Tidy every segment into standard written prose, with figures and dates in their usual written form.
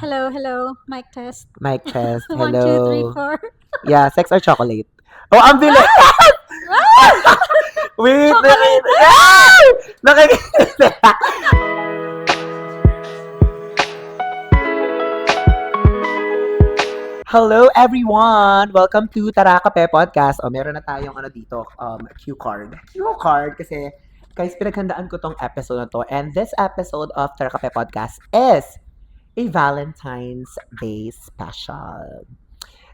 Hello, hello. Mic test. Mic test. One, two, three, Hello. four. Yeah, sex or chocolate? Oh, ang bilis! Wait, Chocolate! Ay! Nakikinig. Hello everyone! Welcome to Tara Kape Podcast. Meron na tayong dito, cue card. Cue card kasi guys, pinaghandaan ko tong episode na to. And this episode of Tara Kape Podcast is a Valentine's Day special.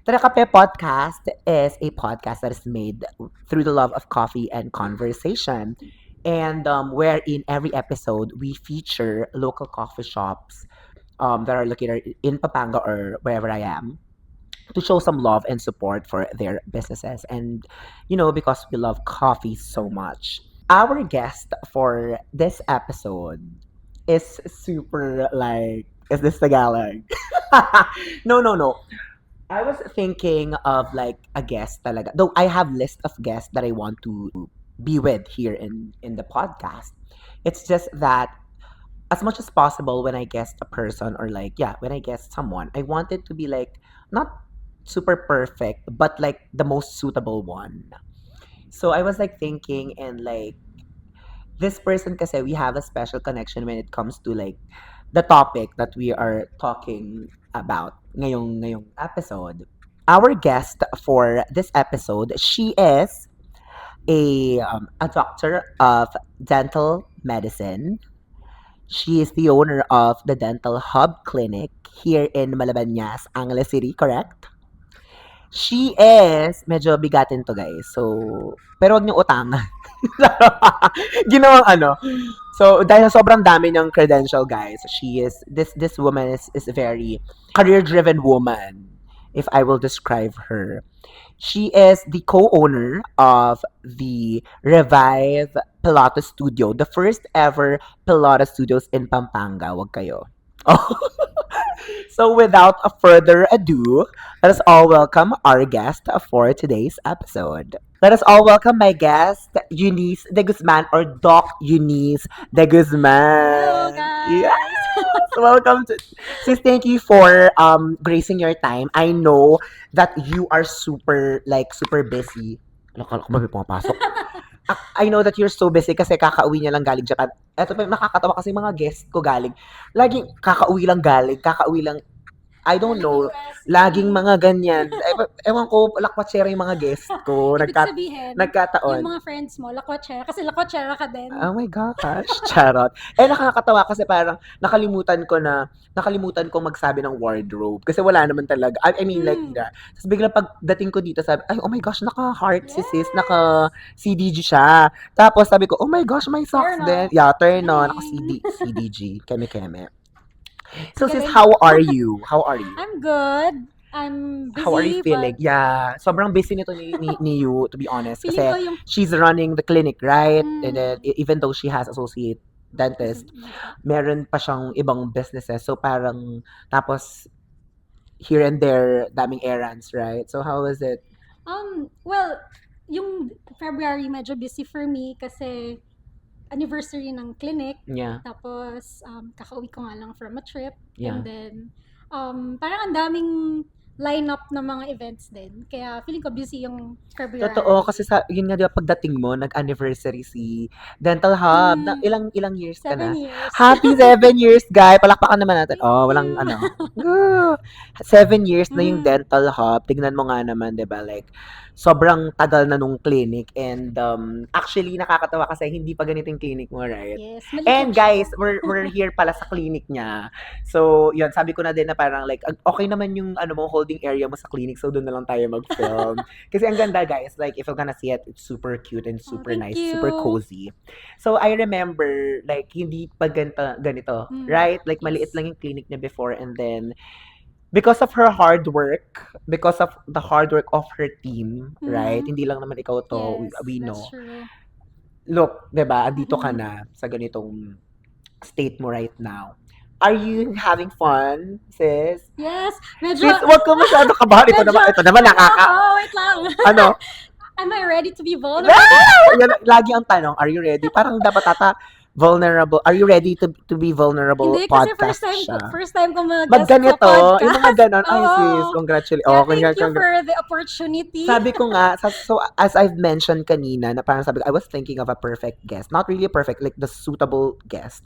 Tara Kape Podcast is a podcast that is made through the love of coffee and conversation. And where in every episode, we feature local coffee shops that are located in Pampanga or wherever I am to show some love and support for their businesses. And, because we love coffee so much. Our guest for this episode is super like, is this Tagalog? No, no, no. I was thinking of like a guest talaga. Though I have list of guests that I want to be with here in the podcast. It's just that as much as possible when I guest a person or like when I guest someone, I want it to be like not super perfect, but like the most suitable one. So I was like thinking and like this person kasi we have a special connection when it comes to like the topic that we are talking about ngayong episode. Our guest for this episode, she is a doctor of dental medicine. She is the owner of the Dental Hub Clinic here in Malabañas, Angeles City, correct? She is, medyo bigatin to guys. So, pero wag niyong utangan. Ginawang So, dahil sobrang dami niyang credential guys, she is, this woman is a very career-driven woman, if I will describe her. She is the co-owner of the Revive Pilates Studio, the first ever Pilates Studios in Pampanga. Wag kayo. Oh. So without a further ado, let us all welcome our guest for today's episode. Let us all welcome my guest, Eunice de Guzman or Doc Eunice de Hello, Guzman. guys. Yes! Welcome to sis, thank you for gracing your time. I know that you are super busy. Kala ko ba may pumapasok? I know that you're so busy kasi kakauwi niya lang galing Japan. Eto pa yung nakakatawa kasi mga guest ko galing. Laging kakauwi lang. I don't know. Laging mga ganyan. Ewan ko, lakwatsyera yung mga guest ko. Ibig sabihin, Nagkataon. yung mga friends mo, lakwatsera. Kasi lakwatsera ka din. Oh my gosh, charot. Nakakatawa kasi parang nakalimutan ko magsabi ng wardrobe. Kasi wala naman talaga. I mean, like, tapos biglang pagdating ko dito, sabi, ay, oh my gosh, naka-heart si sis, naka-CDG siya. Tapos sabi ko, oh my gosh, may socks Turn on. din. Yeah, turn on. Yay. CDG. Keme-keme. So sis, Galing. how are you? How are you? I'm good. I'm busy, How are you feeling? but Yeah, sobrang busy nito ni you, to be honest. feeling ko Kasi yung... she's running the clinic, right? And then, even though she has associate dentist, meron pa siyang ibang businesses. So parang, tapos, here and there, daming errands, right? So how is it? Well, yung February medyo busy for me kasi anniversary ng clinic. Yeah. Tapos, kakauwi ko nga lang from a trip. Yeah. And then, parang ang daming lineup ng mga events din. Kaya feeling ko busy yung February. Totoo, kasi yun nga, di ba, pagdating mo, nag-anniversary si Dental Hub. Ilang years ka 7 na? years. Happy 7 years, guys! Palakpakan naman natin. Oh, walang 7 years na yung Dental Hub. Tignan mo nga naman, di ba? Like, sobrang tagal na nung clinic. And actually, nakakatawa kasi hindi pa ganito yung clinic mo, right? Yes. And guys, we're here pala sa clinic niya. So, yun, sabi ko na din na parang like, okay naman yung holding area mo sa clinic. So, doon na lang tayo mag-film. Kasi ang ganda, guys. Like, if you're gonna see it, it's super cute and super thank nice, you. super cozy. So, I remember, like, hindi pa ganito, right? Like, maliit lang yung clinic niya before and then, because of her hard work, because of the hard work of her team, right? Hindi lang naman ikaw to, Yes, we know. that's true. Look, 'di ba? Andito ka na sa ganitong state mo right now. Are you having fun, sis? Yes. Medyo... Sis, wag ka masyado kabahan. Ito naman wait lang. Am I ready to be vulnerable? Yan, lagi ang tanong, are you ready? Parang dapat Vulnerable. Are you ready to be vulnerable? Hindi, kasi Podcast first siya. time ko mag-guest sa Magganito, podcast. yung mga ganon. Ay, Oo. sis, congratulations. Kaya Oh, thank you for the opportunity. Sabi ko nga, so as I've mentioned kanina, na parang sabi ko, I was thinking of a perfect guest. Not really perfect, like the suitable guest.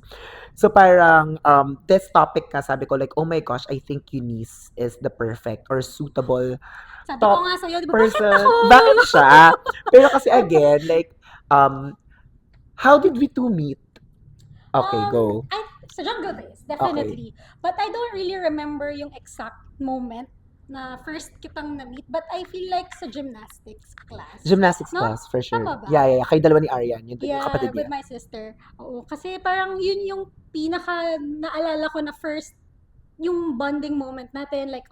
So parang, this topic ka, sabi ko like, oh my gosh, I think Eunice is the perfect or suitable Sabi top ko nga sa'yo, di ba, bakit person. ako? Bakit siya? Pero kasi again, like, how did we two meet? Okay, go. Sa jungle days, definitely. But I don't really remember yung exact moment na first kitang na-meet. But I feel like sa gymnastics class. Gymnastics No? class, for sure. Tama ba? Yeah. Kayo dalawa ni Arian, yung Yeah, kapatid with niya. my sister. Oo, kasi parang yun yung pinaka naalala ko na first, yung bonding moment natin, like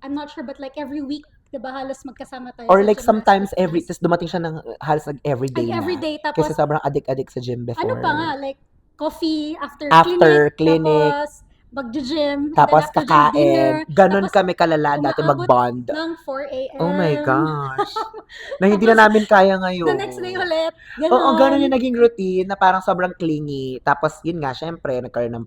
I'm not sure, but like every week, diba, halos magkasama tayo Or sa like sometimes gymnastics class. tapos dumating siya ng halos like everyday Like na. everyday, Kasi tapos sobrang addict sa gym before. ano pa nga, like coffee after clinic, tapos mag-gym, and tapos then after gym, dinner, kakain. Ganon tapos kami kalala dati umaabot mag-bond. ng 4 a.m. Oh my gosh. Na hindi na namin kaya ngayon. The next day ulit. Ganon. Oo, ganon yung naging routine na parang sobrang clingy. Tapos yun nga, syempre, nagkaroon ng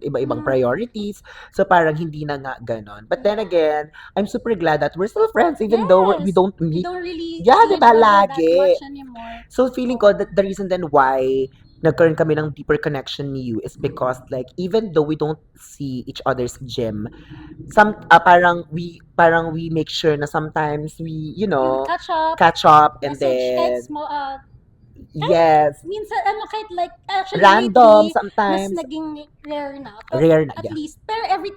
iba-ibang priorities. So parang hindi na nga ganon. But then again, I'm super glad that we're still friends even though we don't We meet. don't really Yeah, see diba, each other that lagi. much anymore. So feeling ko that the reason then why nagkaroon kami ng deeper connection ni you is because like even though we don't see each other's gym, parang we make sure na sometimes we You catch up and message, then kahit small, yes, minsan, kahit like, actually random lately, sometimes. mas naging rare na. But Rare na, at yeah. least, pero every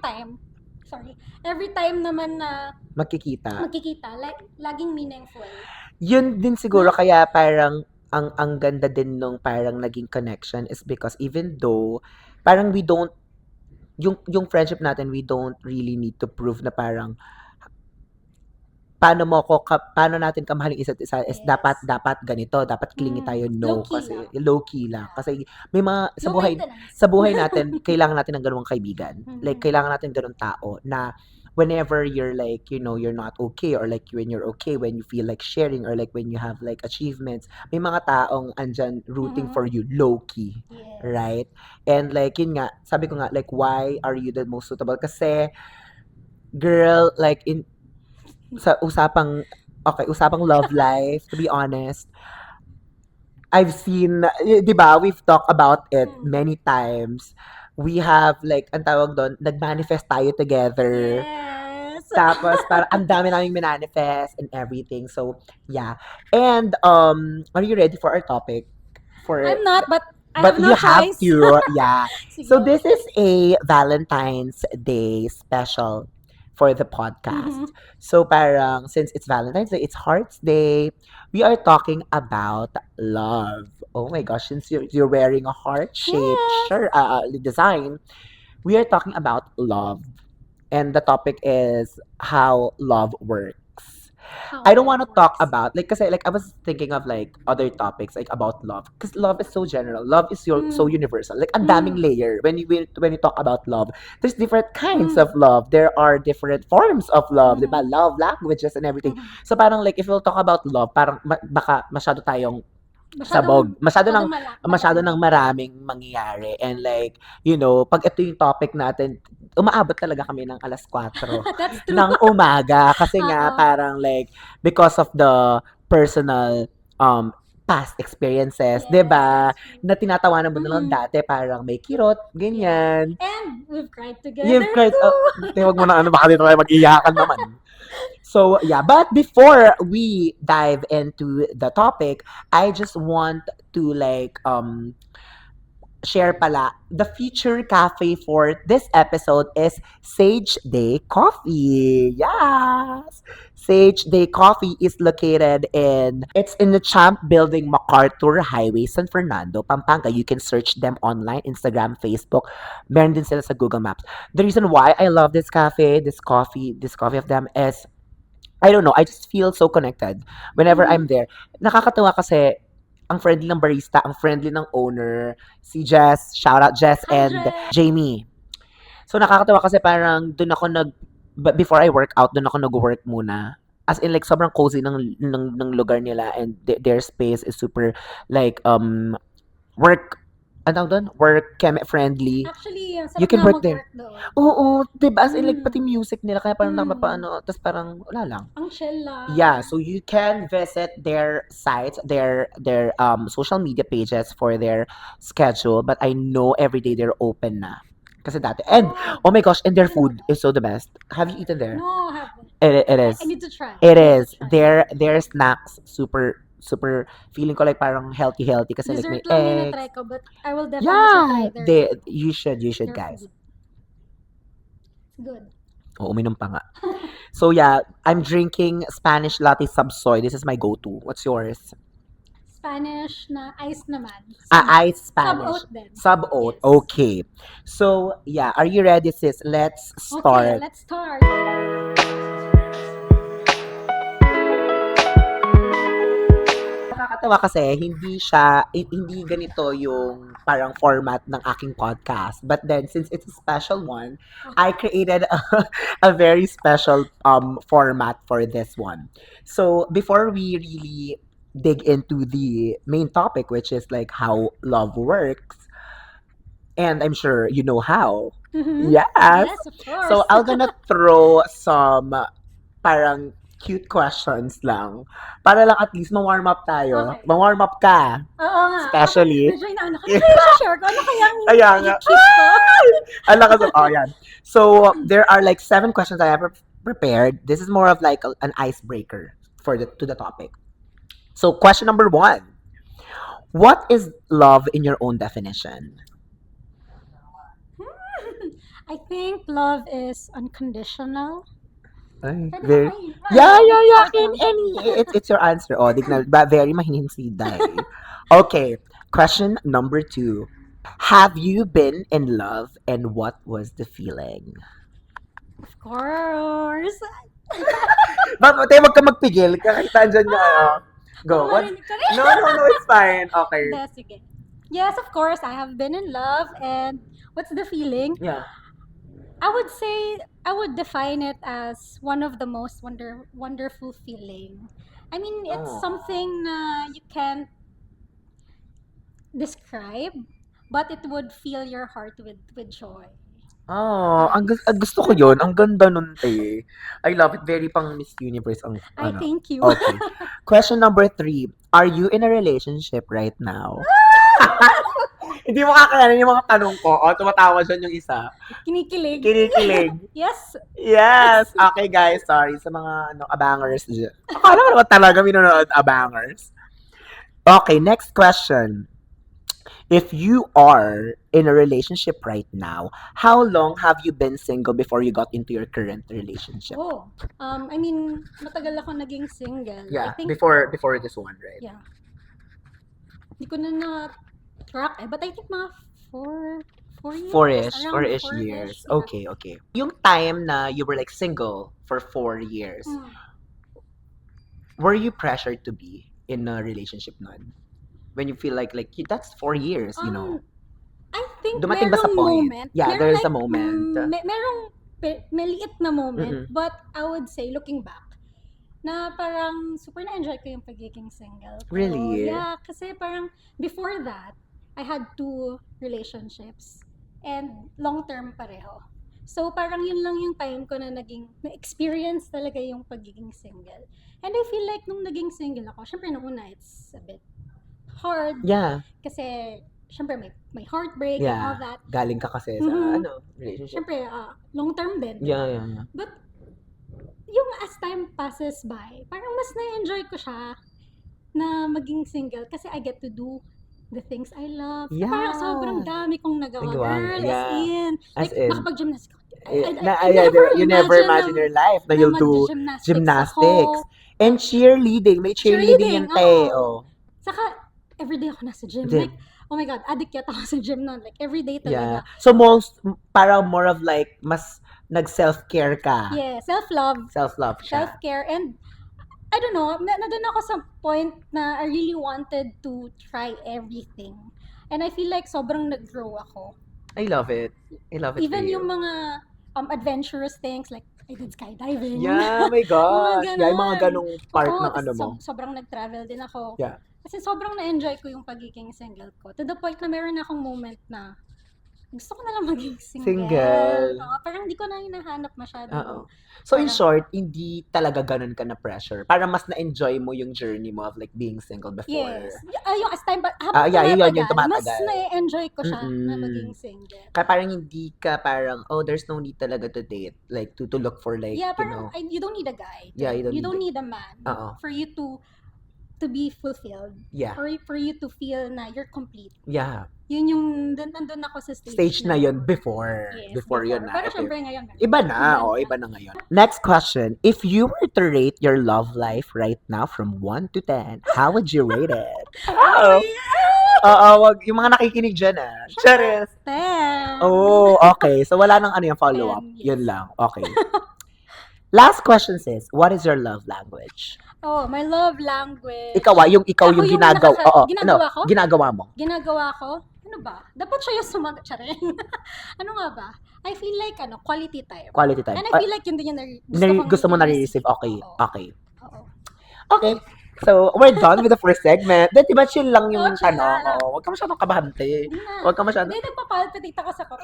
time naman na Magkikita. like, laging meaningful. Yun din siguro kaya parang ang ganda din nung parang naging connection is because even though parang we don't yung friendship natin, we don't really need to prove na parang paano natin kamahalin isa't isa is Yes. dapat ganito, dapat clingy tayo, no, Low-key kasi lang. low-key lang. Kasi may mga Low maintenance. sa buhay natin, kailangan natin ng ganung kaibigan. Mhm. Like, kailangan natin ganung tao na whenever you're like, you're not okay or like when you're okay, when you feel like sharing or like when you have like achievements, may mga taong andyan rooting for you low-key. Yes. Right? And like, yun nga, sabi ko nga, like, why are you the most suitable? Kasi, girl, like, usapang love life, to be honest, I've seen, di ba, we've talked about it many times. We have, like, ang tawag doon, nag-manifest tayo together. Yes. Tapos, parang ang dami naming manifest and everything. So, yeah. And, are you ready for our topic? I'm not, but I But have no you have choice. to, yeah. Sige. So, this is a Valentine's Day special for the podcast. So, parang, since it's Valentine's Day, it's Heart's Day, we are talking about love. Oh my gosh, since you're wearing a heart-shaped shirt, design, we are talking about love. And the topic is how love works. I don't want to talk about kasi like I was thinking of like other topics like about love because love is so general. Love is so universal. Like ang daming layer when you talk about love. There's different kinds of love. There are different forms of love, diba? Love languages and everything. So parang like if we'll talk about love, parang baka masyado tayong sabog. Masyado ng maraming mangyayari. And like, pag ito yung topic natin, umaabot talaga kami ng 4:00 That's true. ng umaga. Kasi nga, parang like, because of the personal past experiences, Yes. 'di ba? Na tinatawanan mo na lang dati, parang may kirot, ganyan. And we've cried together You've cried, too. wag mo na baka dito tayo mag-iyakan naman. So, yeah. But before we dive into the topic, I just want to like share pala the feature cafe for this episode is Sage Day Coffee. Yes. Sage Day Coffee is located it's in the Champ Building, MacArthur Highway, San Fernando, Pampanga. You can search them online, Instagram, Facebook. Meron din sila sa Google Maps. The reason why I love this coffee of them is I don't know, I just feel so connected whenever I'm there. Nakakatuwa kasi ang friendly ng barista, ang friendly ng owner, si Jess, shout out Jess Hi, and Jess. Jamie. So nakakatuwa kasi parang before I work out, doon ako nag-work muna. As in like sobrang cozy ng lugar nila and their space is super like work, ano doon? Work friendly. Actually, ang You sarap can nga work there. mag-work doon. Oo, diba? As in, like, Mm. pati music nila, kaya parang Mm. napapaano, tapos parang, wala lang. Ang chill lang. Yeah, so you can visit their sites, their social media pages for their schedule, but I know every day they're open na. Kasi dati. And, oh my gosh, and their I didn't know food is so the best. Have you eaten there? No, I haven't. It is. I need to try. It I need is. to try. Their snacks, super, feeling ko like parang healthy kasi like may Dessert lang yung eggs. na-try ko, but I will definitely Yeah, try their you should their guys. food. It's good. Oo, uminom pa nga. So yeah, I'm drinking Spanish latte subsoy. This is my go-to. What's yours? Spanish na ice naman. Ice Spanish. Sub-oat din. Sub-oat. Yes. Okay. So, yeah. Are you ready, sis? Let's start. Okay, let's start. Nakakatawa kasi hindi ganito yung parang format ng aking podcast. But then, since it's a special one, I created a very special format for this one. So, before we really dig into the main topic, which is like how love works, and I'm sure you know how. Mhm. Yes. Yes, of course. So, I'm gonna throw some parang cute questions lang. Para lang at least ma-warm up tayo. Okay. Ma-warm up ka. Oo nga. Especially. Medyo inaano ko. Ano kaya share ko? Ano kayang Ayan nga. i-cheat ko? Ang lakas of, oh, yan. So, there are like 7 questions I have prepared. This is more of like an icebreaker to the topic. So, question number 1. What is love in your own definition? I think love is unconditional. Ay, Pwede very, ba kayo? yeah. Start In lang. any, it's your answer. Oh, very mahihinsida eh. Okay, question number 2. Have you been in love and what was the feeling? Of course. Bakit wag ka magpigil? Kakita dyan yung ano. Go. What? Marinig ka rin. No, it's fine. Okay. Hindi, sige. Yes, of course, I have been in love, and what's the feeling? Yeah. I would say I would define it as one of the most wonderful feeling. I mean, it's Oh. something you can't describe, but it would fill your heart with joy. Oh, gusto ko yun. Ang ganda nun, te. I love it. Very pang Miss Universe ang I ano. thank you. Okay. Question number 3. Are you in a relationship right now? Hindi mo kakayanin yung mga tanong ko. O, tumatawa dyan yung isa. Kinikilig. Kinikilig. Yes. Yes. Okay, guys. Sorry sa mga abangers dyan. Akala mo naman talaga minunood abangers. Okay, next question. If you are in a relationship right now, how long have you been single before you got into your current relationship? Oh, I mean, matagal ako naging single. Yeah, I think, before this one, right? yeah. Hindi ko na na-track eh, but I think mga 4 years. Four-ish around years. yeah. Okay. Yung time na you were like single for 4 years, Mm. were you pressured to be in a relationship nun? When you feel like that's 4 years, you know? I think Dumating ba sa merong point? moment. Yeah, Merong there is a like, moment. Merong maliit na moment, Mm-mm. but I would say, looking back, na parang super na-enjoy ko yung pagiging single ko. Really? Yeah, kasi parang before that, I had 2 relationships and long-term pareho. So parang yun lang yung time ko na na-experience talaga yung pagiging single. And I feel like nung naging single ako, syempre nung una, it's a bit hard. Yeah. Kasi, syempre may heartbreak and all that. Galing ka kasi sa Mhm. relationship. Syempre, long-term din. Yeah. But, yung as time passes by, parang mas na-enjoy ko siya na maging single kasi I get to do the things I love. Yeah. Parang sobrang dami kong nagawa. Nagawa, Girl, yeah. as in. As Like, in. makapag-gymnastics ako. You never imagine your life na you'll do gymnastics. And cheerleading. May cheerleading yung te. Oh. Saka, everyday ako nasa gym. Gym. Like, oh my God, addict yata ako sa gym nun. Like, everyday Yeah. talaga. So parang more of like, mas nag-self-care ka. Yeah, self-love. Self-love siya. Self-care. And, I don't know, nandun ako sa point na I really wanted to try everything. And I feel like sobrang nag-grow ako. I love it. Even for you. yung mga adventurous things, like, I did skydiving. Yeah, my gosh. Mga Yeah, yung mga ganon. ganong part Oo, ng ano mo. sobrang nag-travel din ako. Yeah. Kasi sobrang na-enjoy ko yung pagiging single ko. To the point na meron akong moment na gusto ko na lang maging single. Single. Oo, parang hindi ko na hinahanap masyado yung Oo. So in parang- short, hindi talaga ganun ka na pressure. Parang mas na-enjoy mo yung journey mo of like being single before. yes. Yung as time, habang Yeah, yun, yung mas tumatagal. na-enjoy ko siya na Mm-mm. maging single. Kaya parang hindi ka parang, oh, there's no need talaga to date. Like, to look for like, Yeah, you parang know. you don't need a guy. Yeah, you don't need a man Oo. for you to be fulfilled. Yeah. For you to feel na you're complete. Yeah. Yun yung nandun ako sa Stage na yun before. Yes, before yun na. Pero Ito syempre ngayon. Iba na. Iba na ngayon. Next question. If you were to rate your love life right now from 1 to 10, how would you rate it? Oh. Oo, wag. Yung mga nakikinig dyan Charis. 10. Oh, okay. So wala nang ano yung follow-up. 10, yes. Yun lang. Okay. Last question sis, what is your love language? Oh, my love language. Ikaw yung Ako yung yung ginagawa. Oo, ginagawa ko? Ginagawa mo. Ginagawa ko? Ano ba? Dapat siya yung sumagot. Charing. Ano nga ba? I feel like, quality time. Quality time. And I feel like yun din yung gusto mo na-receive. Okay. Oo. Okay. Oo. Okay. So, we're done with the first segment. Then, diba, chill lang yung chill lang. Huwag ka masyadong kabahante. Hindi na. Huwag ka masyadong... Hindi, nagpapalpitate ako sa ko.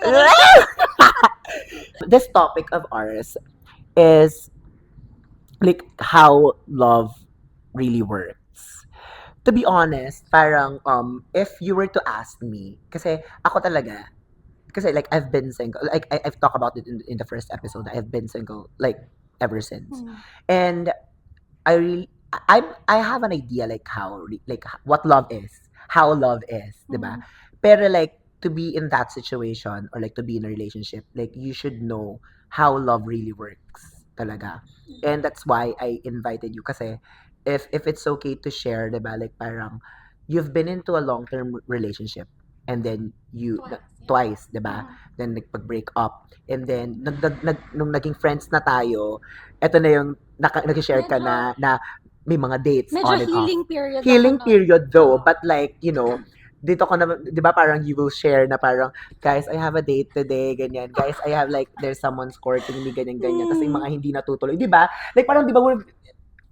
This topic of ours is like how love really works. To be honest, parang if you were to ask me, kasi ako talaga, kasi like I've been single, like I've talked about it in the first episode. I've been single like ever since, and I have an idea like what love is, how love is, diba? Pero like to be in that situation or like to be in a relationship, like you should know how love really works talaga. And that's why I invited you kasi if it's okay to share, diba? Like parang you've been into a long-term relationship and then you twice, diba? Then nagpag-break up and then nung naging friends na tayo, eto na yung nag-share ka na may mga dates medyo on and off. healing period. Healing ako, no? period though, but like, you know, dito ko na, di ba parang you will share na parang, guys, I have a date today, ganyan. Guys, I have like, there's someone's courting me, ganyan. Tapos yung mga hindi natutuloy. Di ba? Like parang, di ba, parang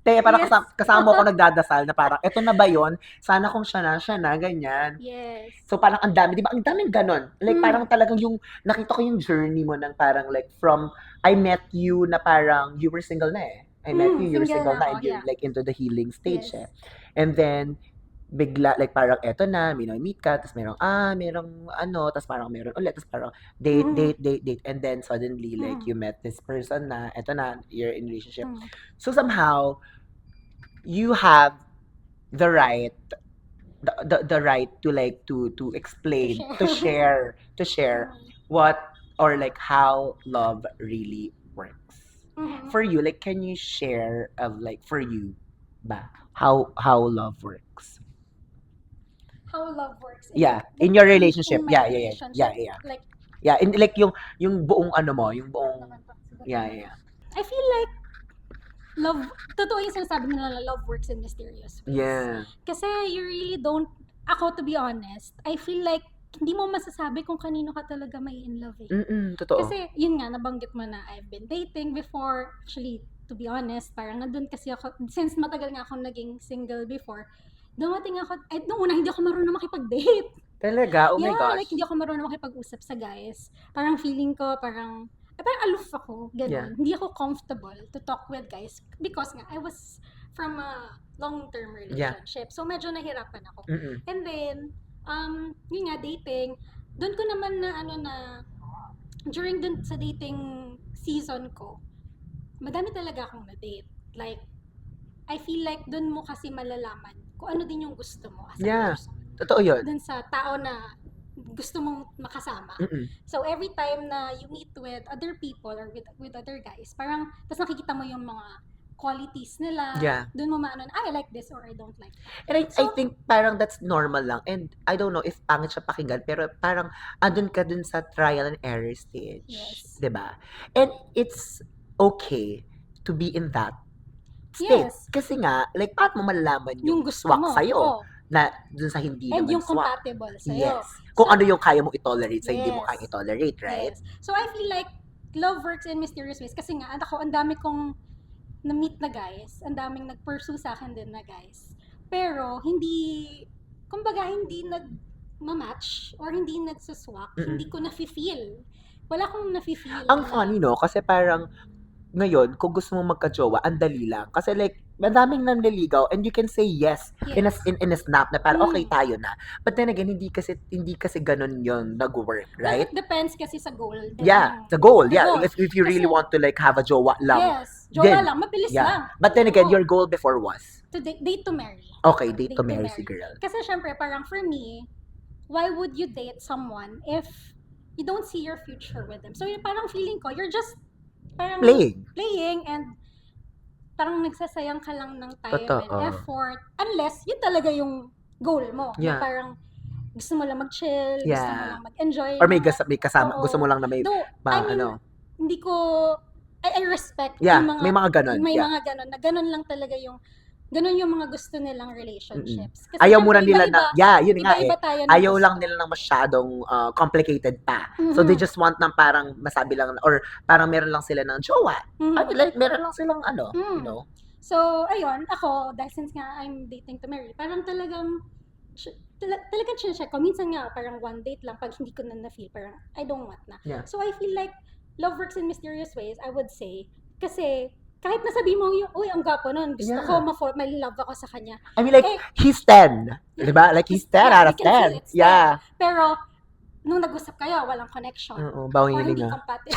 Yes. kasama ko nagdadasal na parang, eto na ba yon? Sana kung siya na, ganyan. Yes. So parang ang dami, di ba? Ang daming ganon. Like parang talagang yung, nakita ko yung journey mo ng parang like from, I met you na parang, you were single na I met you were single na, and you're like into the healing stage Yes. And then, bigla, like parang eto na, meet ka, tapos merong tapos parang meron ulit, tapos parang date, and then suddenly, like, you met this person na, eto na, you're in relationship. So somehow, you have the right, the right to like, to explain, to share what, or like, how love really works. For you, like, can you share of like, for you, ba, how love works? How love works. In your relationship. In my relationship. Like, in like yung buong ano mo, yung buong I feel like love, totoo yung sinasabi nila na love works in mysterious ways. Yeah. Kasi you really don't, ako to be honest, I feel like hindi mo masasabi kung kanino ka talaga may in love Totoo. Kasi yun nga, nabanggit mo na I've been dating before. Actually, to be honest, parang nandun kasi ako, since matagal nga akong naging single before, dumating ako, nung una hindi ako marunong makipag-date. Talaga? Oh my gosh. Like hindi ako marunong makipag-usap sa guys. Parang feeling ko, parang aloof ako, ganun. Yeah. Hindi ako comfortable to talk with guys because nga, I was from a long-term relationship. So, medyo nahirapan ako. And then, yun nga, dating, doon ko naman na during dun sa dating season ko, madami talaga akong na-date. Like, I feel like doon mo kasi malalaman kung ano din yung gusto mo as a person. Totoo yun. Doon sa tao na gusto mong makasama. So, every time na you meet with other people or with other guys, parang, tapos nakikita mo yung mga qualities nila. Yeah. Doon mo maano, I like this or I don't like that. And I think parang that's normal lang. And I don't know if pangit siya pakinggan, pero parang andun ka dun sa trial and error stage. Yes. Diba? And it's okay to be in that state. Yes. Kasi nga, like, paano mo malalaman yung gusto swak mo. sa'yo? Na dun sa hindi And naman yung swak. compatible sa'yo. Yes. Kung ano yung kaya mo i-tolerate sa hindi mo Yes. kaya i-tolerate, right? Yes. So, I feel like love works in mysterious ways. Kasi nga, ang dami kong na-meet na guys. Ang daming nag-pursue sa akin din na guys. Pero kumbaga hindi nag-match or hindi nagsuswak, hindi ko nafe-feel. Wala akong nafe-feel Ang na, funny, no? Kasi parang, ngayon, kung gusto mo magka-jowa, ang dali lang. Kasi like, madaming nanliligaw and you can say yes, yes. in a snap na parang okay Mm. tayo na. But then again, hindi kasi ganun yun nag-work, Well, right? it depends kasi sa goal din. Yeah, the goal. The Yeah, goal. if you really Kasi- want to like have a jowa lang. Yes, jowa Then, lang, mabilis yeah. lang. But then again, Oo. your goal before was? To date to marry. Okay, date Date to to marry marry. si girl. Kasi syempre, parang for me, why would you date someone if you don't see your future with them? So yung parang feeling ko, you're just parang Playing. and parang nagsasayang ka lang ng time Totoo. and effort unless yun talaga yung goal mo. Yeah. Na parang gusto mo lang mag-chill, gusto mo Yeah. lang mag-enjoy. Or may na- kasama, Oo. gusto mo lang na may, Though, I mean, ano. hindi ko, I respect Yeah, yung mga, may mga ganun. may Yeah. mga ganun, na ganun lang talaga ganun yung mga gusto nilang relationships. Kasi Ayaw muna syempre, nila na, yeah, yun nga eh. iba-iba tayo ng Ayaw gusto. lang nila ng masyadong complicated pa. So they just want ng parang masabi lang, or parang meron lang sila ng jowa. Mhm. I mean, like, meron lang silang ano, you know. So, ayun, ako, dahil since nga I'm dating to marry, parang talagang chill-check ko. Minsan nga, parang one date lang, pag hindi ko na-feel, parang I don't want na. Yeah. So, I feel like love works in mysterious ways, I would say. Kasi, kahit nasabi mo yung, uy, ang gwapo nun, gusto Yeah. ko, may love ako sa kanya. I mean, like, he's 10. Diba? Like, he's 10 Yeah, out of you can feel 10. it's Yeah. Pero, nung nag-usap kayo, walang connection. Oo, Or bawang hindi hilinga. compatible.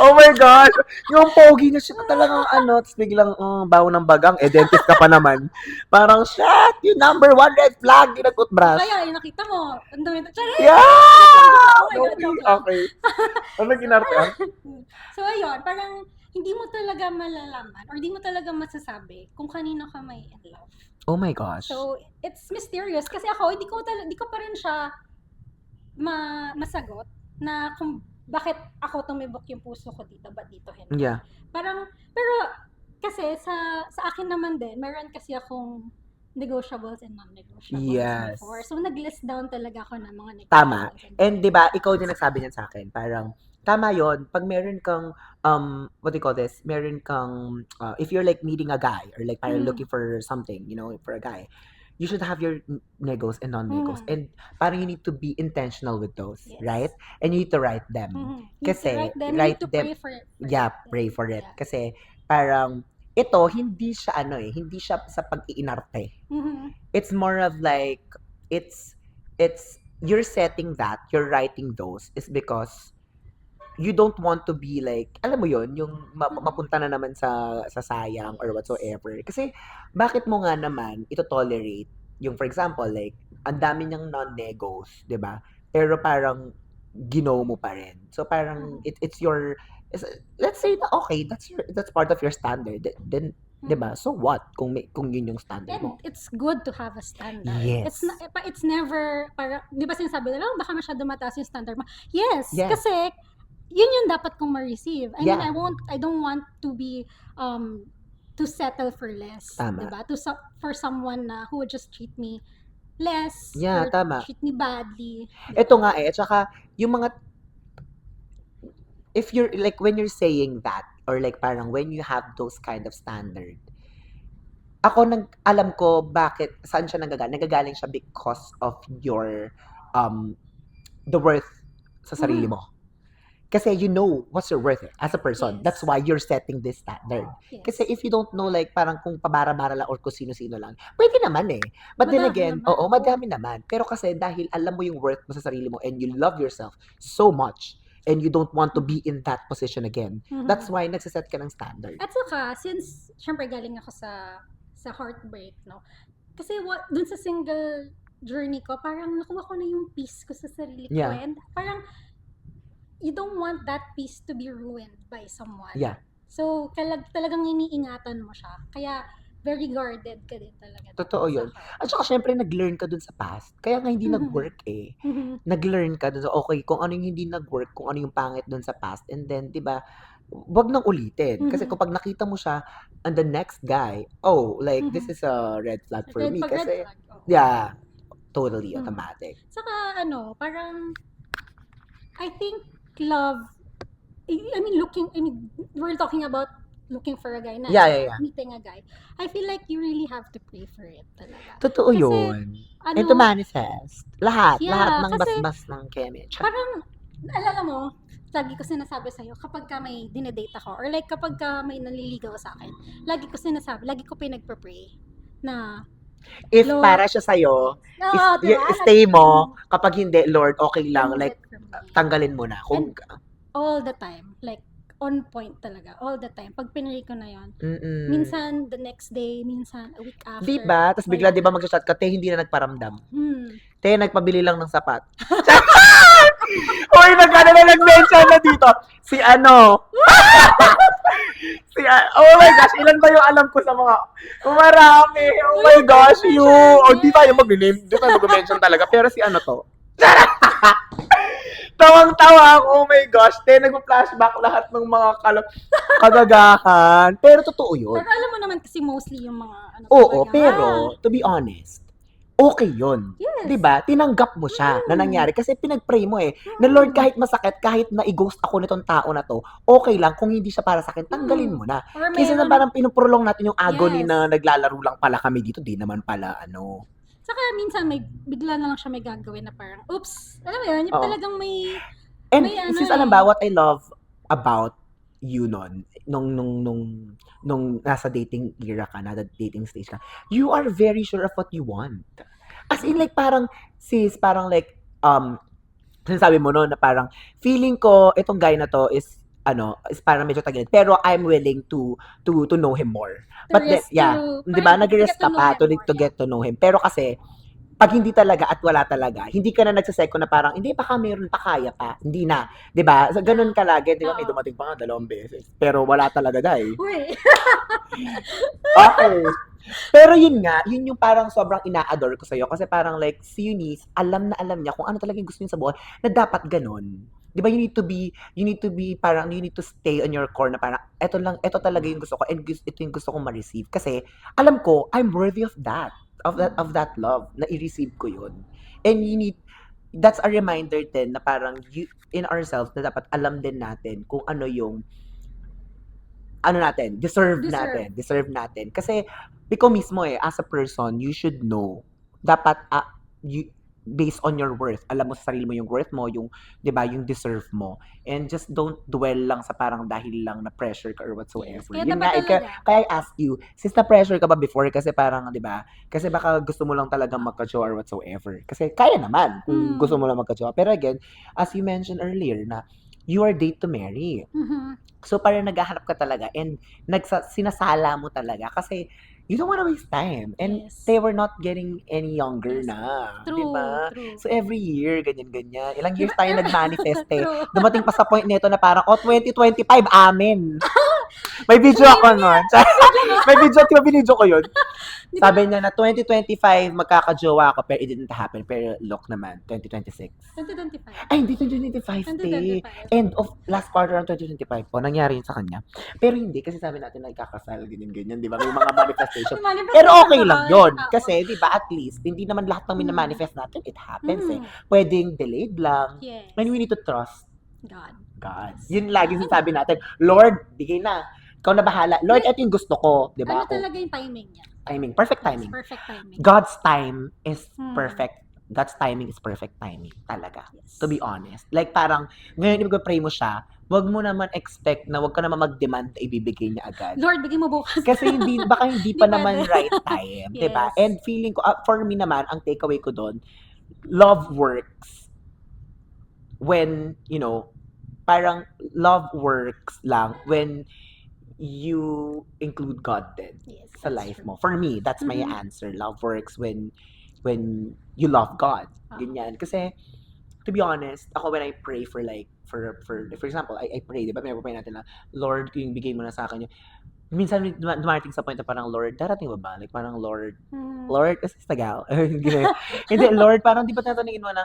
Oh my God! Yung pogi na siya talagang tapos biglang bawo ng bagang, dentist ka pa naman. Parang, shit, yung number 1 red flag, ginag-utbrush. Kaya, yung nakita mo, ang dami na, Yeah! Oh my God, Okay, joke lang. okay. Ano ginarte? So, ayun, parang hindi mo talaga malalaman or hindi mo talaga masasabi kung kanino ka may in love. Oh my gosh. So, it's mysterious. Kasi ako, hindi ko pa rin siya masagot na kung bakit ako tumibok yung puso ko dito, ba't dito hindi. Yeah. Parang, pero, kasi sa akin naman din, meron kasi akong negotiables and non-negotiables Yes. before. So, nag-list down talaga ako ng mga negotiables. Tama. And 'di ba, ikaw din nagsabi niyan sa akin, parang tama 'yon. Pag meron kang what do you call this? Meron kang if you're like meeting a guy or like parang looking for something, you know, for a guy, you should have your negos and non-negos. And parang you need to be intentional with those, Yes. right? And you need to write them. Kasi, you need write to them. pray for it. Yeah, pray for it. Yeah. Kasi parang ito hindi siya hindi siya sa pag-iinarte. It's more of like it's you're setting that, you're writing those is because you don't want to be like, alam mo yon, yung mapunta na naman sa sayang or whatsoever. Kasi bakit mo nga naman ito tolerate yung, for example, like ang dami niyang non-negos, 'di ba? Pero parang ginaw mo pa rin. So parang let's say na okay, that's part of your standard. Then 'di ba? So what kung yun yung standard mo? And it's good to have a standard. Yes. It's never para 'di ba sinasabi nila, baka masyado mataas yung standard mo. Yes, Yes. kasi yun yung dapat kong ma-receive. I mean, Yeah. I don't want to be to settle for less, Tama. 'di ba? For someone na who would just treat me less Yeah, or tama. treat me badly. Ito nga at saka yung mga if you're like when you're saying that or like parang when you have those kind of standard, alam ko bakit saan siya nagagaling siya because of your the worth sa sarili mo. Kasi you know what's your worth as a person. Yes. That's why you're setting this standard. Yes. Kasi if you don't know like parang kung pabara-bara lang or kung sino-sino lang, pwede naman eh. But then Madami again, naman. madami naman. Pero kasi dahil alam mo yung worth mo sa sarili mo and you love yourself so much and you don't want to be in that position again, that's why nagsiset ka ng standard. At saka, since, syempre galing ako sa heartbreak, no? Kasi dun sa single journey ko, parang nakuha ko na yung peace ko sa sarili ko. Yeah. And parang, you don't want that peace to be ruined by someone. Yeah. So, talagang iniingatan mo siya. Kaya, very guarded ka din talaga. Totoo yun. At saka syempre nag-learn ka dun sa past. Kaya nga hindi nag-work eh. Nag-learn ka dun sa okay, kung ano yung hindi nag-work, kung ano yung pangit dun sa past. And then, 'di ba, wag nang ulitin. Kasi kapag nakita mo siya and the next guy, like this is a red flag for me kasi yeah, totally automatic. Saka parang I think love, I mean we're talking about looking for a guy na, Yeah. meeting a guy, I feel like you really have to pray for it talaga. Totoo Kasi, yun. And to ano, manifest. Lahat yeah, ng kasi basbas ng keme. parang, alala mo, lagi ko sinasabi sa'yo, kapag ka may dinedate ako, or like kapag ka may nanliligaw sa akin, lagi ko sinasabi, lagi ko pinagpa-pray na, If Lord, para siya sa'yo, diba? stay mo. Kapag hindi, Lord, okay lang. Remove Like, it from me. tanggalin mo na. Kung, All the time, like, on point talaga, all the time. Pag pinray ko na yon, mm-mm. minsan the next day, minsan a week after. Diba? Tapos bigla, wala diba na. mag-chat ka, te, hindi na nagparamdam. Hmm. Te, nagpabili lang ng sapat. Uy, nag-mention na dito. Si ano? Oh my gosh, ilan ba yung alam ko sa mga, marami. Oh my gosh, you. O, di tayo mag-name, di tayo mag-mention talaga. Pero si ano to? Tawang-tawa ako, oh my gosh. Te, nag-flashback lahat ng mga kagagahan. Pero totoo yun. Pero alam mo naman kasi mostly yung mga ano Oo, talaga, pero, to be honest, okay yun. yes. Diba? Tinanggap mo siya na nangyari. Kasi pinag-pray mo eh. Na Lord, kahit masakit, kahit na i-ghost ako nitong tao na to, okay lang. Kung hindi siya para sa akin, tanggalin mo na. Or Kasi na mayroon, parang pinuprolong natin yung agony Yes. na naglalaro lang pala kami dito. Di naman pala, ano. saka minsan may, bigla na lang siya may gagawin na parang, oops, alam mo yun, yung Oo. talagang may, And may ano sis, eh. alam ba, what I love about you nun, nung nasa dating era ka, nasa dating stage ka, you are very sure of what you want. As in, like, parang, sis, parang like, sinasabi mo no, na parang, feeling ko, itong guy na to is parang medyo tagilid. Pero I'm willing to know him more. But then, di ba, nag-risk ka pa to get to know him. Pero kasi, pag hindi talaga at wala talaga, hindi ka na nagsaseko na parang, hindi pa ka, meron pa, kaya pa. Hindi na. Di ba? So, ganun ka lagi. Di ba, may Oo. dumating pa nga 2 beses. Pero wala talaga, guys. Uy. Okay. Pero yun nga, yun yung parang sobrang ina-adore ko sa'yo. Kasi parang like, si Eunice, alam na alam niya kung ano talaga yung gusto niya sa buhay, na dapat ganun. Di ba, you need to be, parang, you need to stay on your core na parang, eto talaga yung gusto ko, and ito yung gusto kong ma-receive. Kasi, alam ko, I'm worthy of that, of that love, na i-receive ko yun. And that's a reminder din na parang, in ourselves, na dapat alam din natin kung ano yung, deserve natin. Kasi, ikaw mismo as a person, you should know, dapat, based on your worth, alam mo sa sarili mo yung worth mo, yung, di ba, yung deserve mo. And just don't dwell lang sa parang dahil lang na pressure ka or whatsoever. Yes. Kaya Yun dapat nga, talaga. kaya I ask you, since na-pressure ka ba before, kasi parang, di ba, kasi baka gusto mo lang talagang magka-jowa or whatsoever. Kasi kaya naman, kung gusto mo lang magka-jowa. Pero again, as you mentioned earlier, na you are date to marry. Mhm. So, parang naghahanap ka talaga and sinasala mo talaga kasi you don't wanna waste time. And Yes. they were not getting any younger Yes. na. True, Diba? true. So, every year, ganyan-ganyan. Ilang years Diba? tayo nag-manifest eh. True. Dumating pa sa point nito na parang, 2025, amin. May video ako nun. May video, binidyo ko yun. Diba? Sabi niya na 2025, magkakajowa ako, pero it didn't happen. Pero look naman, 2026. 2025. Ay, hindi 2025, te. 2025. End of last quarter ng 2025 po, nangyari yun sa kanya. Pero hindi, kasi sabi natin na ikakasal, ganyan-ganyan, di ba? May mga manifestation. Manifestation Pero okay lang ako, yun. tao. Kasi, di ba, at least, hindi naman lahat ng minamanifest natin, it happens eh. Mm. Pwedeng delayed lang. Yes. And we need to trust God. God. Yun lagi sinasabi natin, Lord, bigay na. Ikaw na bahala. Lord, ito yung gusto ko. Di ba? Ano talaga yung timing niya? Timing. Perfect Yes, timing. perfect timing. God's time is Hmm. perfect. God's timing is perfect timing. Talaga. Yes. To be honest. Like parang, ngayon i-pray mo siya, wag mo naman expect na wag ka naman mag-demand na ibibigay niya agad. Lord, bigay mo bukas. Kasi baka hindi pa Hindi naman pwede. right time. Diba? Yes. And feeling ko, for me naman, ang takeaway ko doon, love works when, parang love works lang when you include God din Yes, sa that's life true. mo. For me, that's my Mhm. answer. Love works when you love God. Ganyan. Kasi, to be honest, ako when I pray for for example, I pray, di ba? Pinapapray natin na, Lord, yung bigay mo na sa akin yun. Minsan, dumarating sa point na parang, Lord, darating ba ba? Like, parang, Lord, kasi tagal. Hindi, Lord, parang di ba tatanungin mo na,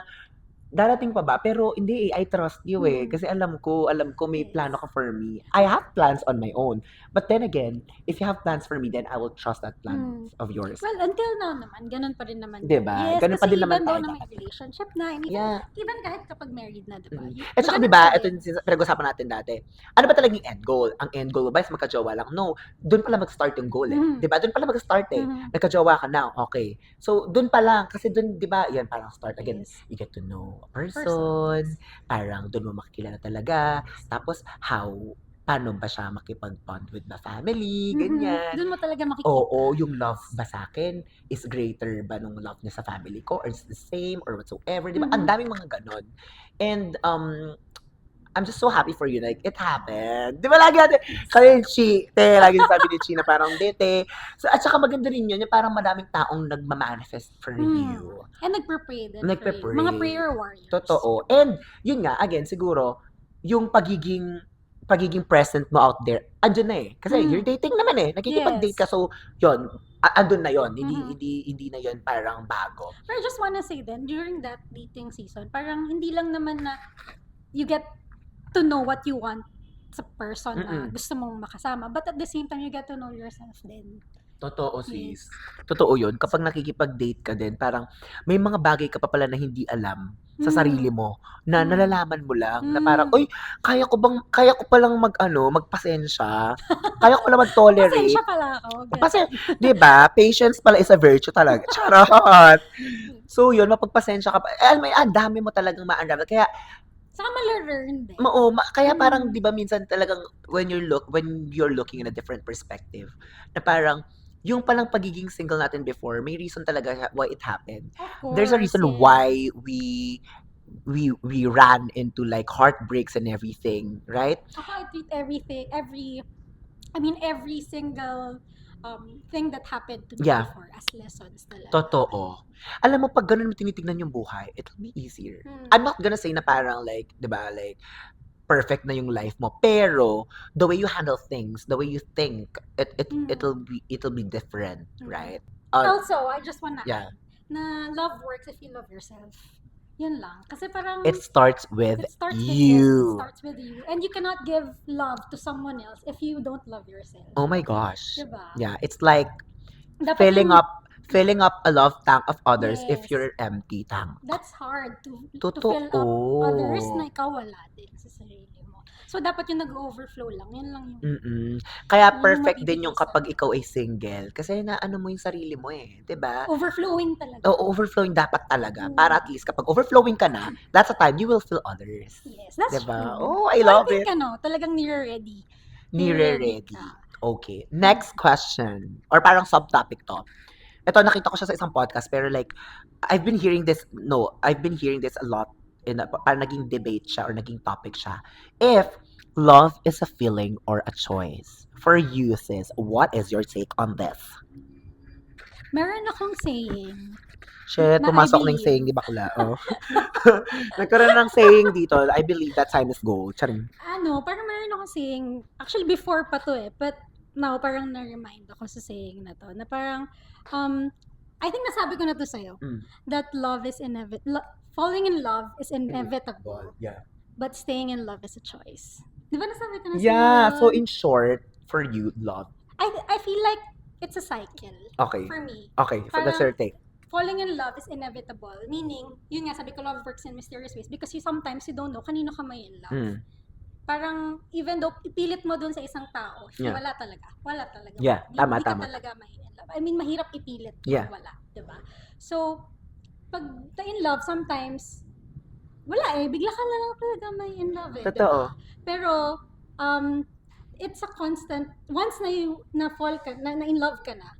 Darating pa ba? Pero hindi I trust you eh. Kasi alam ko may Yes. plano ka for me. I have plans on my own. But then again, if you have plans for me, then I will trust that plans of yours. Well, until now naman, ganun pa rin naman. Diba? Yes, Ganun pa kasi din naman even though tayo na may dapat. relationship na, and Yeah. even kahit kapag married na, diba? At saka ganun diba, pa ito din. yung pinag-usapan natin dati. Ano ba talagang end goal? Ang end goal ba is magka-jowa lang? No. Doon pala mag-start yung goal eh. Diba? Doon pala mag-start eh. Nagka-jowa ka na, okay. So, doon pa lang. Kasi doon, diba, yan parang start again. Yes. You get to know a Person, person. yes. Parang doon mo makikilala talaga. Tapos, paano ba siya makipag-bond with the family, ganyan. Doon mo talaga makikita. Oo, yung love ba sa akin is greater ba nung love niya sa family ko or is the same or whatsoever, di ba? Ang daming mga ganon. And, I'm just so happy for you. Like, it happened. Di ba lagi natin, sabi ni Chi, lagi sabi ni Chi na parang, dete. So, at saka maganda rin yun, yung parang madaming taong nagmamanifest for you. And nagpe-pray din Nagpe-pray. for you. Mga prayer warriors. Totoo. And, yun nga, again, siguro, yung pagiging present mo out there, andun na eh. Kasi you're dating naman eh. Nakikipag-date ka. So, yun, andun na yun. Hindi na yun parang bago. But I just wanna say then, during that dating season, parang hindi lang naman na you get to know what you want sa person na gusto mong makasama. But at the same time, you get to know yourself din. Totoo, sis. Totoo yun. Kapag nakikipag-date ka din, parang may mga bagay ka pa pala na hindi alam sa sarili mo na nalalaman mo lang na parang, uy, kaya ko palang magpasensya. Kaya ko lang mag-tolerate. Pasensya pala ako. Kasi, di ba, patience pala is a virtue talaga. Charot! So, yun, mapagpasensya ka pa. May dami mo talagang ma-unravel. Kaya, saka ma-learn din. Kaya parang, di ba, minsan talagang when you're looking in a different perspective, na parang, yung palang pagiging single natin before, may reason talaga why it happened. There's a reason why we ran into like heartbreaks and everything, right? Ako, I treat every single thing that happened to me before as lessons talaga. Totoo. Alam mo, pag ganun mo tinitignan yung buhay, it'll be easier. I'm not gonna say na parang like, di ba, like, perfect na yung life mo. Pero, the way you handle things, the way you think, it'll be different, right? Also, I just wanna Yeah. add na love works if you love yourself. Yun lang. Kasi parang It starts with it starts you. with you. And you cannot give love to someone else if you don't love yourself. Oh my gosh. Diba? Yeah, it's like Dapat filling yung- up a love tank of others if Yes. you're empty tank. That's hard to Totoo. fill up others na ikaw wala din sa sarili mo. So, dapat yung nag-overflow lang. Yun lang yung... Kaya Yun yung perfect din yung mabibigay kapag ikaw ay single. Kasi naano mo yung sarili mo eh. 'Di ba? overflowing talaga. Overflowing dapat talaga. Para at least kapag overflowing ka na, that's the time you will feel others. Yes, that's Diba? true. Oh, I So, love I think, it. talagang nire-ready. Nire-ready. Okay. Next question. Or parang subtopic to. Ito, nakita ko siya sa isang podcast, pero like, I've been hearing this a lot, parang naging debate siya or naging topic siya. If love is a feeling or a choice, for you, sis, what is your take on this? Meron akong saying. Shit, Na I pumasok na yung believe. saying ni bakla. Oh. Nagkaroon ng saying dito, I believe that time is gold. Charing. Parang meron akong saying, actually before pa to eh, but now parang na-remind ako sa saying na to, na parang, I think nasabi ko na to sa'yo, that love is falling in love is inevitable, Yeah. but staying in love is a choice. Di ba nasabi ko na sa'yo? Yeah, so in short, for you, love. I feel like it's a cycle Okay. for me. Okay, so that's your take. Falling in love is inevitable, meaning, yun nga, sabi ko, love works in mysterious ways because sometimes you don't know kanino ka may in love. Parang, even though ipilit mo dun sa isang tao, wala talaga. Yeah, tama. Hindi ka talaga may in love. I mean, mahirap ipilit kung wala, diba? So, pag in love, sometimes, wala eh, bigla ka na lang talaga may in love eh. Totoo. Diba? Pero, it's a constant, once na fall ka, na in love ka na,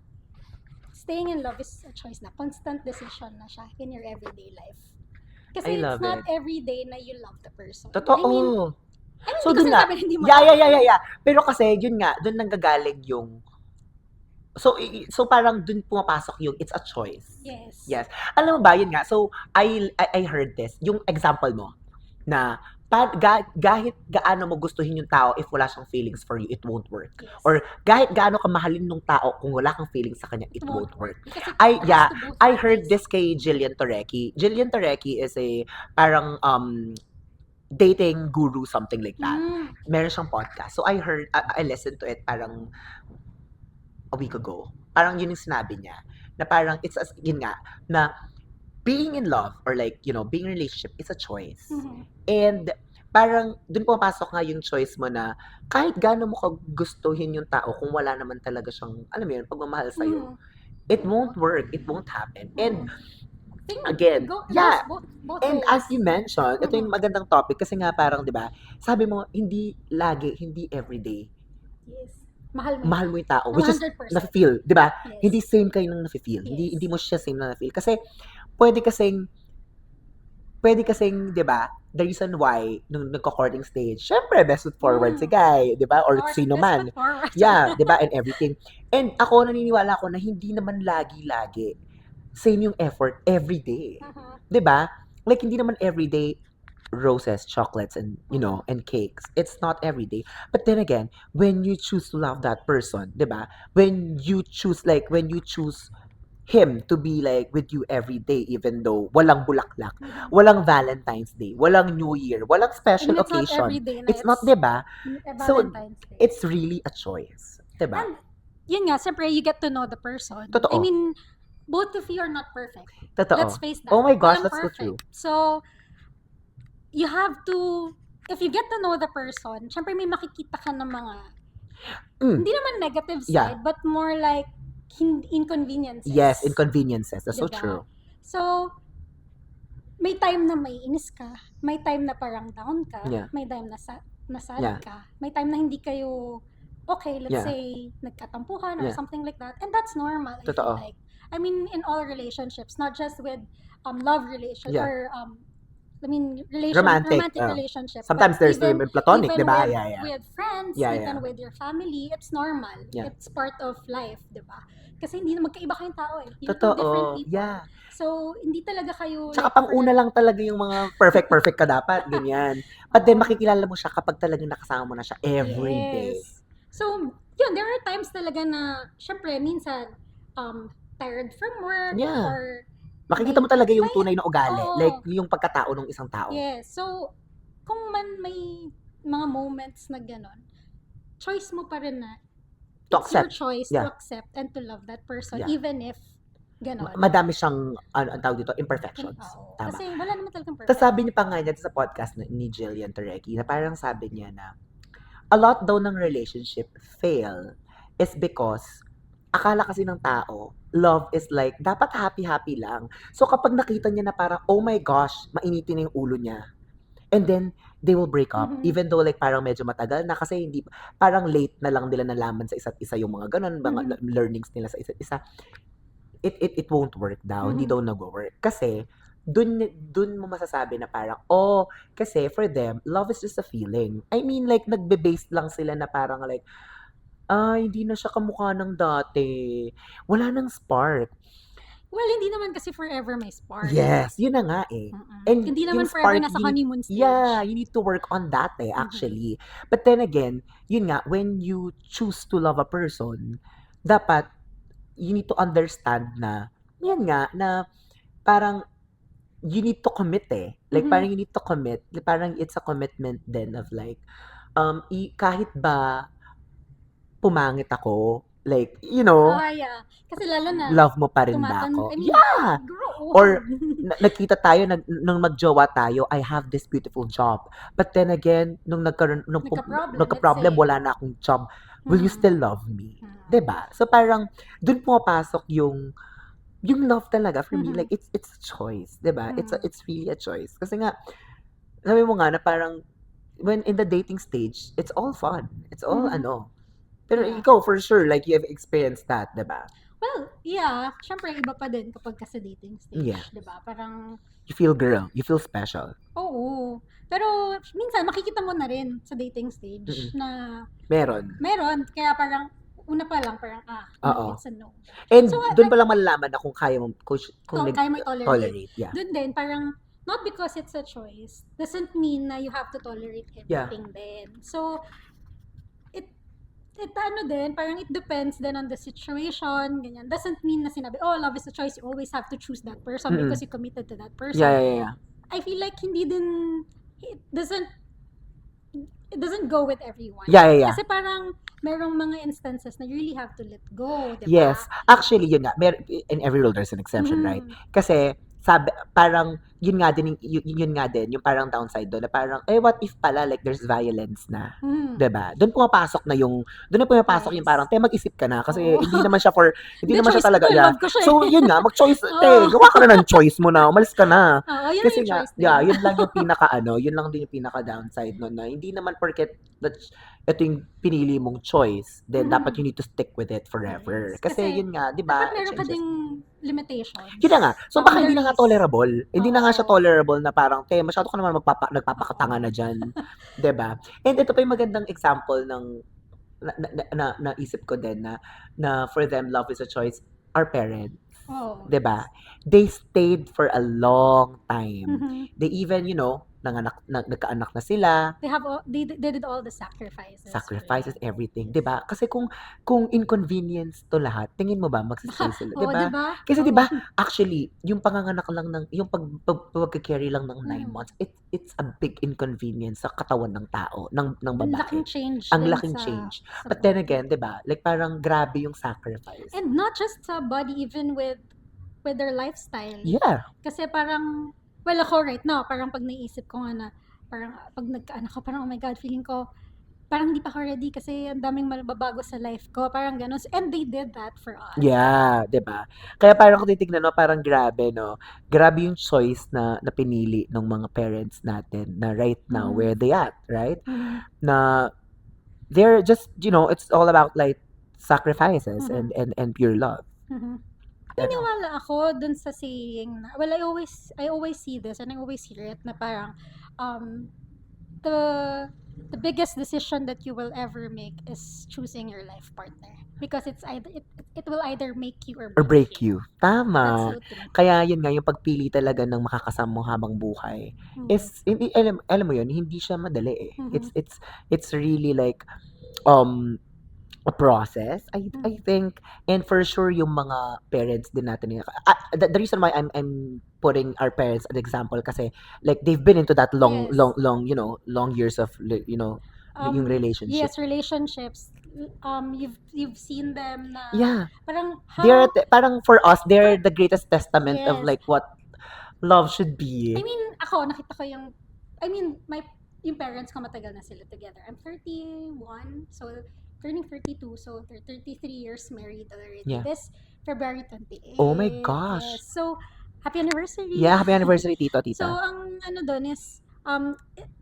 staying in love is a choice na, constant decision na siya in your everyday life. Kasi I it's love not it. every day na you love the person. Totoo. I mean, so hindi ko dun nga. sinasabi na hindi mo Yeah. Pero kasi, yun nga, dun nanggagaling yung, so parang dun pumapasok yung, it's a choice. Yes. Yes. Alam mo ba, yun nga, so I heard this, yung example mo, na kahit gaano mo gustuhin yung tao, if wala siyang feelings for you, it won't work. Yes. Or kahit gaano ka mahalin nung tao, kung wala kang feelings sa kanya, it won't work. Because it I has yeah, to both I heard ways. this kay Jillian Torrecki. Jillian Torrecki is a parang dating guru, something like that. Meron siyang podcast. So I listened to it parang a week ago. Parang yun yung sinabi niya. Na parang, yun nga, na being in love or like, being in a relationship is a choice. And parang dun pumapasok nga yung choice mo na kahit gaano mo gustuhin yung tao kung wala naman talaga siyang, alam mo yun, pagmamahal sa'yo, it won't work. It won't happen. And again, both and ways. as you mentioned, ito yung magandang topic kasi nga parang, di ba, sabi mo, hindi everyday, Yes. Mahal mo yung tao, which is 100%. nafe-feel, di ba? Yes. Hindi same kayo ng nafe-feel. Yes. Hindi mo siya same na nafe-feel. Kasi, pwede kasing, di ba, the reason why, nung nagko-courting stage, syempre, best foot forward si guy, di ba? Or sino man. Yeah, di ba? And everything. And ako, naniniwala ako na hindi naman lagi-lagi same yung effort every day. Di ba? Like, hindi naman every day roses, chocolates, and, and cakes. It's not every day. But then again, when you choose to love that person, di ba? When you choose him to be like with you every day, even though walang bulaklak, walang Valentine's Day, walang New Year, walang special And occasion. Not every day na it's not, di ba? So, Valentine's Day. it's really a choice. Di ba? And, yun nga, siyempre, you get to know the person. Totoo. I mean, both of you are not perfect. Totoo. Let's face that. Oh my gosh, Walang that's so perfect. true. So, you have to, if you get to know the person, syempre may makikita ka ng mga, hindi naman negative side, but more like inconveniences. Yes, inconveniences. That's so Diba? true. So, may time na may inis ka, may time na parang down ka, Yeah. may time na sad Yeah. ka, may time na hindi kayo okay, let's Yeah. say, nagkatampuhan or Yeah. something like that. And that's normal, I Totoo. feel like. I mean, in all relationships, not just with love relationship Yeah. or Romantic, romantic relationship. Sometimes but there's even, even platonic, even di ba? with, Yeah. with friends, Yeah, even yeah. with your family, it's normal. Yeah. It's part of life, di ba? Kasi hindi na magkaiba kayong tao eh. You're two Totoo. different people. Yeah. So, hindi talaga kayo Tsaka pang-una lang talaga yung mga perfect ka dapat, ganyan. But then makikilala mo siya kapag talagang nakasama mo na siya every day. Yes. So, yun, there are times talaga na, syempre, minsan, tired from work, Yeah. or, Makikita mo talaga yung may- tunay na ugali. Oo. Like, yung pagkatao ng isang tao. yes. So, kung man may mga moments na gano'n, choice mo pa rin na, To it's your accept. choice Yeah. to accept and to love that person, Yeah. even if gano'n. Madami siyang, ang tawag dito, imperfections. Oo. Tama. Kasi wala naman talagang perfect. Tapos sabi niya pa nga niya sa podcast ni Jillian Torrecki, na parang sabi niya na, a lot daw ng relationship fail is because akala kasi ng tao, love is like, dapat happy-happy lang. So kapag nakita niya na parang, oh my gosh, mainitin na yung ulo niya. And then, they will break up. Mhm. Even though like parang medyo matagal na kasi hindi, parang late na lang nila nalaman sa isa't isa yung mga ganun, mga learnings nila sa isa't isa. It won't work daw. Hindi daw nag-work. Kasi, dun mo masasabi na parang, kasi for them, love is just a feeling. I mean, like, nagbe-based lang sila na parang like, hindi na siya kamukha ng dati. Wala nang spark. Well, hindi naman kasi forever may spark. Yes, yun na nga eh. Mm-mm. And Hindi naman yung forever spark, nasa you need- honeymoon stage. Yeah, you need to work on that actually. But then again, yun nga, when you choose to love a person, dapat, you need to understand na, yan nga, na parang, you need to commit eh. Like, parang you need to commit. Parang it's a commitment then of like, kahit ba, pumangit ako, like, Yeah. Kasi lalo na, love mo pa rin ba ako? I mean, Yeah! grow. Or, nakita tayo, nung magjowa tayo, I have this beautiful job. But then again, nung Nagka-problem, nagka-problem, let's say. wala na akong job, will you still love me? Mhm. Diba? So parang, dun pumapasok yung love talaga for me. Mhm. Like, it's a choice. Diba? Mhm. It's really a choice. Kasi nga, sabi mo nga na parang, when in the dating stage, it's all fun. It's all Pero Yeah. ikaw, for sure, like, you have experienced that, diba? Well, yeah. Syempre, iba pa din kapag ka sa dating stage. Yeah. Diba? Parang, You feel girl. You feel special. oo. Pero, minsan, makikita mo na rin sa dating stage na Meron. meron. Kaya parang, una pa lang, parang, Oo. no, it's a no. And So, doon pa lang malalaman na kung kaya mo, kung Kaya mo i-tolerate. tolerate. Yeah. Doon din, parang, not because it's a choice, doesn't mean na you have to tolerate Yeah. everything then. So, it ano din, parang it depends then on the situation, ganyan. Doesn't mean na sinabi, oh, love is a choice, you always have to choose that person Mm-mm. because you committed to that person. Yeah. I feel like hindi din, it doesn't go with everyone. Yeah. Kasi parang merong mga instances na you really have to let go, di ba? Yes. Actually, yun nga. In every rule, there's an exception, right? Kasi, sabi, parang, yun nga din, yung parang downside doon, na parang, what if pala, like, there's violence na. Diba? Doon pumapasok yung Yes. parang, mag-isip ka na. Kasi, Oo. hindi naman siya hindi naman siya choice talaga, ko, yeah. love ko siya eh. So, yun nga, mag-choice, Oo. gawa ka na ng choice mo na, umalis ka na. Oo, yun Kasi yung nga, choice din. yun lang yung yun lang din yung pinaka-downside nun, na hindi naman porket, ito yung pinili mong choice, then dapat you need to stick with it forever. Yes. Kasi yun nga, di ba? Dapat meron ka ding limitations. Yun na nga. So, baka hindi na nga Boundaries. tolerable. Hindi na nga siya Oo. tolerable na parang, masyado ka naman nagpapakatanga na dyan. Diba? And ito pa yung magandang example ng naisip ko din na for them, love is a choice, our parents. Oh. Diba? They stayed for a long time. Mhm. They even, nagkaanak na sila. They did all the sacrifices. Sacrifices, everything. Diba? Kasi kung inconvenience to lahat, tingin mo ba, magsistay sila? Oo, Diba? diba? Kasi diba, actually, yung panganganak lang yung pag-carry lang ng 9 months, it's a big inconvenience sa katawan ng tao, ng Ang babae. laking change. Ang din laking sa- change. sa But then body. again, diba, like parang grabe yung sacrifice. And not just sa body, even with their lifestyle. Yeah. Kasi parang, well, ako right now, parang pag naisip ko nga na, parang pag nagkaanak ko, parang oh my God, feeling ko, parang hindi pa ako ready kasi ang daming mababago sa life ko. Parang gano'n. And they did that for us. Yeah, 'di ba? Kaya parang kung titignan mo, parang grabe, no? Grabe yung choice na pinili ng mga parents natin na right now, where they at, right? Na they're just, it's all about like sacrifices and pure love. Naniniwala ako dun sa saying na, well, I always see this and I always hear it na parang, the biggest decision that you will ever make is choosing your life partner. Because it's either, it will either make you or Or break break you. Tama. That's so true. Kaya yun nga, yung pagpili talaga ng makakasama mo habang buhay is, hindi, alam mo yun, hindi siya madali eh. It's really like, a process, I think. And for sure, yung mga parents din natin, the reason why I'm putting our parents an example kasi like they've been into that long, Yes. long years of, yung relationship. Yes, relationships. You've seen them na Yeah. parang Parang for us, they're the greatest testament of Yes. like what love should be. I mean, nakita ko yung yung parents ko matagal na sila together. I'm 31, so turning 32, so they're 33 years married already. Yeah. This February 28. Oh my gosh. Yes. So, happy anniversary. Yeah, happy anniversary, tita. So, ang doon is,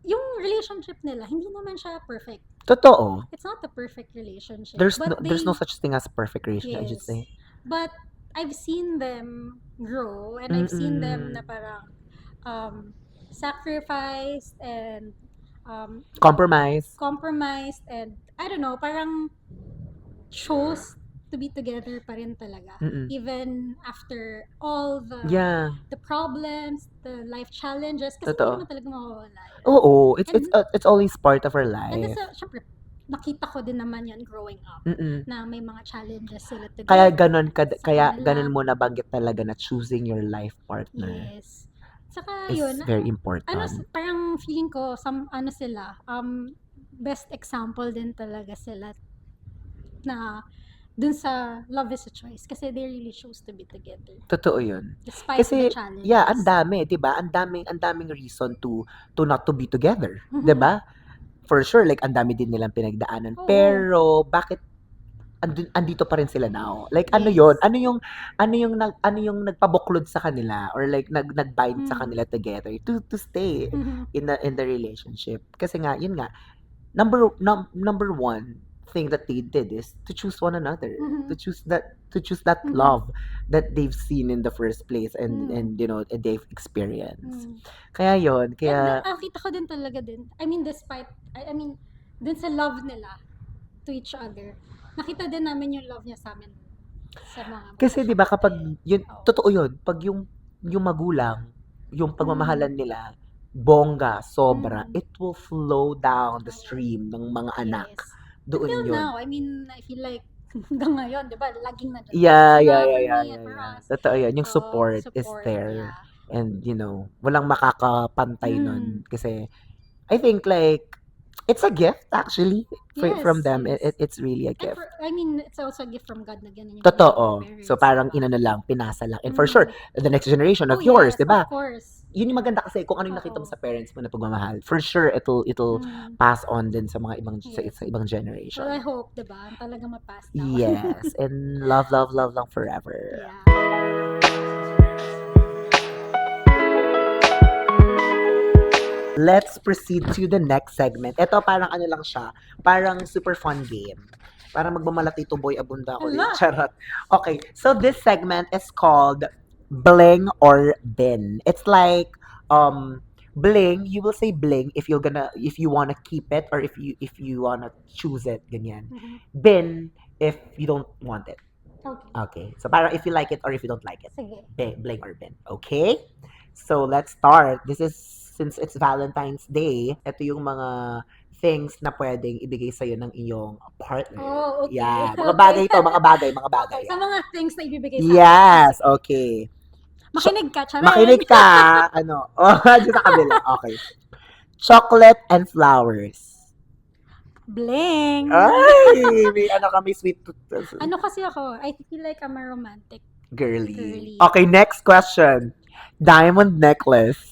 yung relationship nila, hindi naman siya perfect. Totoo. It's not a perfect relationship. There's but no such thing as perfect relationship, I should Yes. say. But I've seen them grow and I've seen them na parang sacrificed and Compromise. and I don't know, parang chose to be together pa rin talaga. Even after all the Yeah. the problems, the life challenges, kasi Totoo. hindi naman talaga mawawala yun. Oo, it's always part of our And life. syempre, nakita ko din naman yan growing up na may mga challenges sila together. Kaya ganun kanila. ganun mo nabanggit talaga na choosing your life partner Yes. Saka is yun, very important. parang feeling ko sila best example din talaga sila na dun sa love is a choice kasi they really chose to be together Totoo yun. despite Kasi, the challenges. yeah, ang dami, 'di ba? Ang daming reason to not to be together, 'di ba? For sure, like ang dami din nilang pinagdaanan. Oo. Pero bakit andito pa rin sila now? Like ano Yes. 'yon? Ano yung nagpabuklod sa kanila or like nagbind sa kanila together to stay in the relationship? Kasi nga, yun nga, number one thing that they did is to choose one another, to choose that love that they've seen in the first place and they've experienced. Kaya yun, And nakita ko din talaga din. I mean, despite, dun sa love nila to each other, nakita din namin yung love niya sa amin sa mga kasi 'di ba kapag yun, Oo. totoo yun, pag yung magulang yung pagmamahalan nila, bongga, sobra, Mm. it will flow down the stream ng mga anak. Yes. Doon Until yun. now, I mean, I feel like hanggang ngayon, di ba, laging nandun Yeah, sila yeah, for yeah, me yeah, and yeah, for yeah. us. Totoo yan. Yung So, support is there. yeah. And, walang makakapantay nun. Mm. Kasi, I think, like, it's a gift, actually, from Yes, them. yes. It's really a And gift. I mean, it's also a gift from God na ganun yung Totoo. parents, So, parang diba? inano lang, pinasa lang. And for sure, the next generation of Oh, yours, yes, di ba? of course. Yun yung maganda kasi kung ano yung nakita mo Oo. sa parents mo na pagmamahal. For sure, it'll Mm. pass on din sa mga ibang Yes. sa ibang generation. Well, I hope, diba, talaga ma-pass down. Yes. And love, love, love lang forever. Yeah. Let's proceed to the next segment. Ito parang ano lang siya, parang super fun game. Parang magmamalati to boy abunda ako. Hala. Charot. Okay, so this segment is called Bling or Bin. It's like bling, you will say bling if you wanna keep it or if you wanna choose it, ganyan. Mhm. Bin if you don't want it. Okay. Okay. So parang if you like it or if you don't like it. Sige. Bling or bin. Okay? So let's start. This is since it's Valentine's Day, ito yung mga things na pwedeng ibigay sa'yo ng iyong partner. Oh, okay. Yeah. Mga bagay to, mga bagay. Okay, sa mga things na ibibigay sa Yes, okay. Makinig ka, Charay. Makinig ka. Ano? Oh, dyan sa kabila. Okay. Chocolate and flowers. Bling. Ay, may ano kami sweet tooth. Ano kasi ako, I feel like I'm a romantic. Girly. Okay, next question. Diamond necklace.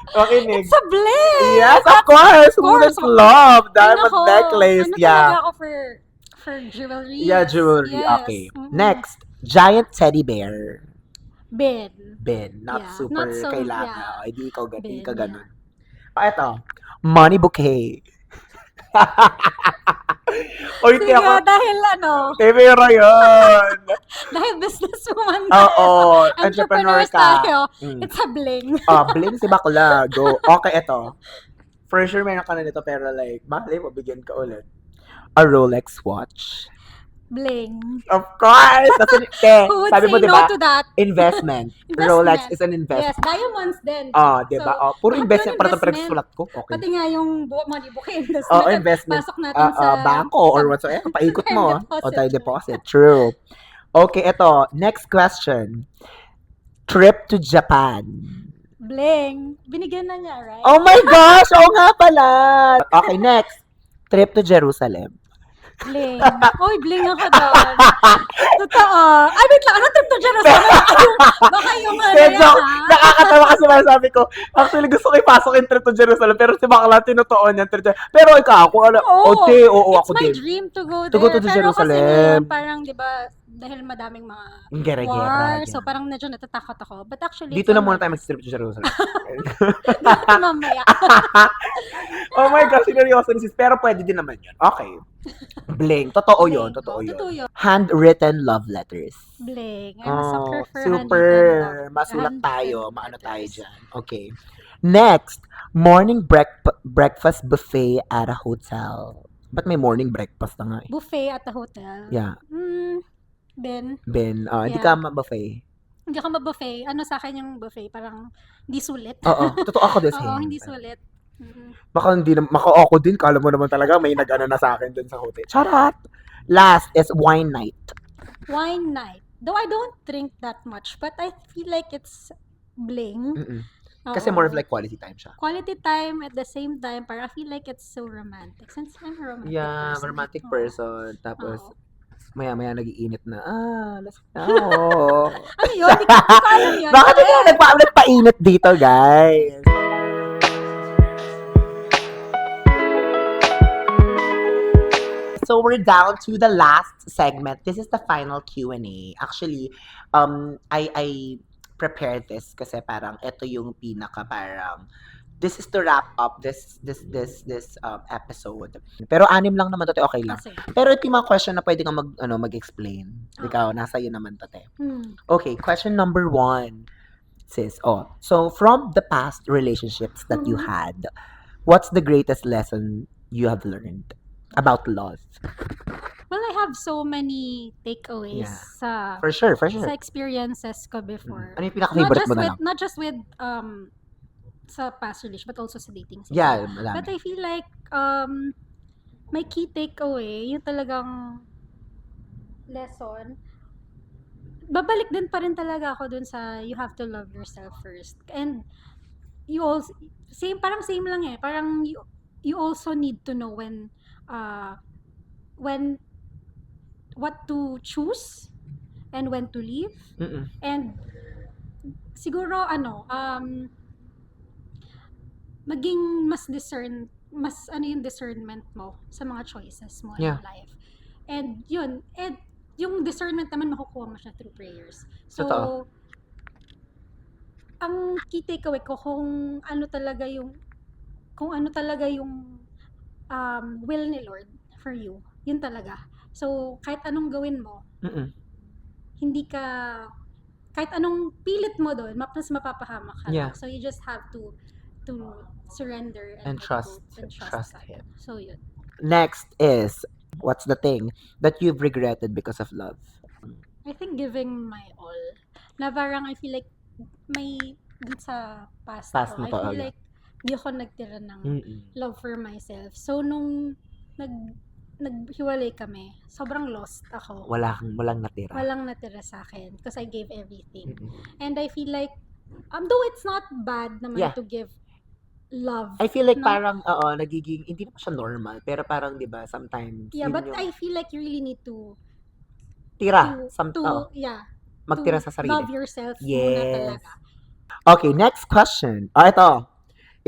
Okay, Nick. It's a bling! Yes, of course. Who course. would love diamond Ano ko, necklace? Ano Yeah. talaga ako for jewelry. Yeah, jewelry. Yes. Okay. Mhm. Next, giant teddy bear. Ben. Ben, not Yeah, super not so- kailangan. yeah. Oh, hindi ka Ben, ganun. Ito, money bouquet. Oy, Sige, dahil pero yun. dahil businesswoman Oo, entrepreneur entrepreneurs ka. tayo, Mm. it's a bling. Bling si bakla. Go. Okay, ito. For sure, meron ka na nito, pero like, malay mo, bigyan ka ulit. A Rolex watch. Bling. Of course! Kasi, Who would sabi say mo, di no ba? to that? Investment. Investment. Rolex is an investment. Yes, diamonds din. Di ba? So, Puro lahat investment yun para sa investment. pinagsulat ko. Okay. Pati nga yung money bouquet investment. Investment. Pasok natin sa Bangko or whatsoever. Paikot mo. Time deposit. O tayo deposit. True. Okay, ito. Next question. Trip to Japan. Bling. Binigyan na niya, right? Oh my gosh! Oo nga pala! Okay, next. Trip to Jerusalem. Bling. Oy, bling ako doon. Totoo. Ay, wait lang. Ano trip to Jerusalem? Baka yung Medyo, nakakatawa kasi sabi ko, actually gusto ko ipasok yung trip to Jerusalem, pero si Bakla tinotoo niya trip to Pero ikaw, kung ano, oo, It's ako my din. dream to go there. To go to Pero kasi Jerusalem. ngayon, parang, di ba, dahil madaming mga Gera-gera. war, so parang medyo natatakot ako. But actually, Dito na muna tayo mag-trip to Jerusalem. Dito mamaya. Oh my gosh, seryoso sis. Pero pwede din naman yun. Okay. Bling. Totoo yun. Bling. Totoo Totoo yun. yun. Handwritten love letters. Bling. I'm a sucker for super. handwritten love. Masulat tayo. Handwritten Maano tayo letters. dyan. Okay. Next, morning breakfast buffet at a hotel. Ba't may morning breakfast na nga eh? Buffet at the hotel. Yeah. Ben, Ben, hindi Yeah. ka ma-buffet. hindi ka ma-buffet. Ano sa akin yung buffet? Parang hindi sulit. Oo. Totoo ako this Oo, hindi sulit. Baka ako din. Kala mo naman talaga may nag-ano na sa akin dun sa hotel. Charot! Last is wine night. Wine night. Though I don't drink that much, but I feel like it's bling. Mm-mm. Kasi more of like quality time siya. Quality time at the same time, parang I feel like it's so romantic. Since I'm a romantic Yeah, person. romantic Oo. person. Tapos, Oo. maya-maya nagiinit na. Lasing na ako. Ano yun? Di ko alam yun. Bakit ikaw nagpainit dito, guys? So we're down to the last segment. This is the final Q&A. Actually, I prepared this kasi parang ito yung pinaka parang this is to wrap up this episode. Pero 6 lang naman to, te, okay lang. Kasi, Pero ito yung mga question na pwede kang mag-explain. Ikaw, nasa iyo naman to, te. Okay, question number 1. Sis, so from the past relationships that you Mhm. had, what's the greatest lesson you have learned about love? well, I have so many takeaways Yeah. sa For sure. sa experiences ko before. Ano yung pinaka-favorite mo na lang? Not just with sa past relation, but also sa dating scene. Yeah, But madami. I feel like my key takeaway, yung talagang lesson, babalik din pa rin talaga ako dun sa you have to love yourself first. And you also, parang same lang eh. Parang you also need to know when what to choose and when to leave. Mm-mm. And siguro maging mas yung discernment mo sa mga choices mo Yeah. in life. And yun, yung discernment naman makukuha mo siya through prayers. So, Totoo. ang key takeaway ko kung ano talaga yung will ni Lord for you, yun talaga. So, kahit anong gawin mo, Mm-mm. kahit anong pilit mo doon, mas mapapahamak ka Yeah. lang. So, you just have to surrender And let trust go and trust God. Him. So, yun. Next is, what's the thing that you've regretted because of love? I think giving my all. Na parang I feel like dun sa past Past mo ko, I to, feel yeah. like di ako nagtira ng Mm-mm. love for myself. So, nung naghiwalay kami, sobrang lost ako. Walang natira. Walang natira sa akin because I gave everything. Mm-mm. And I feel like, though it's not bad naman Yeah. to give love. I feel like no? parang, nagiging, hindi naman siya normal, pero parang, di ba, sometimes, Yeah, yun but yung I feel like you really need to tira. Magtira to sa sarili. love yourself muna Yes. talaga. Okay, next question. Ito.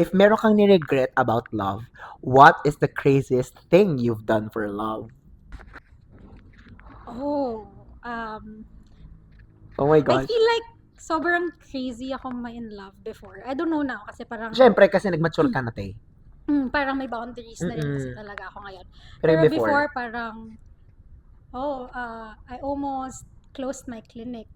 If meron kang ni-regret about love, what is the craziest thing you've done for love? Oh my I gosh. feel like sobrang crazy ako in love before. I don't know now kasi parang Siyempre, kasi nag-mature ka na, te. parang may boundaries na rin kasi Mm-mm. talaga ako ngayon. Pero Pero before, before parang I almost closed my clinic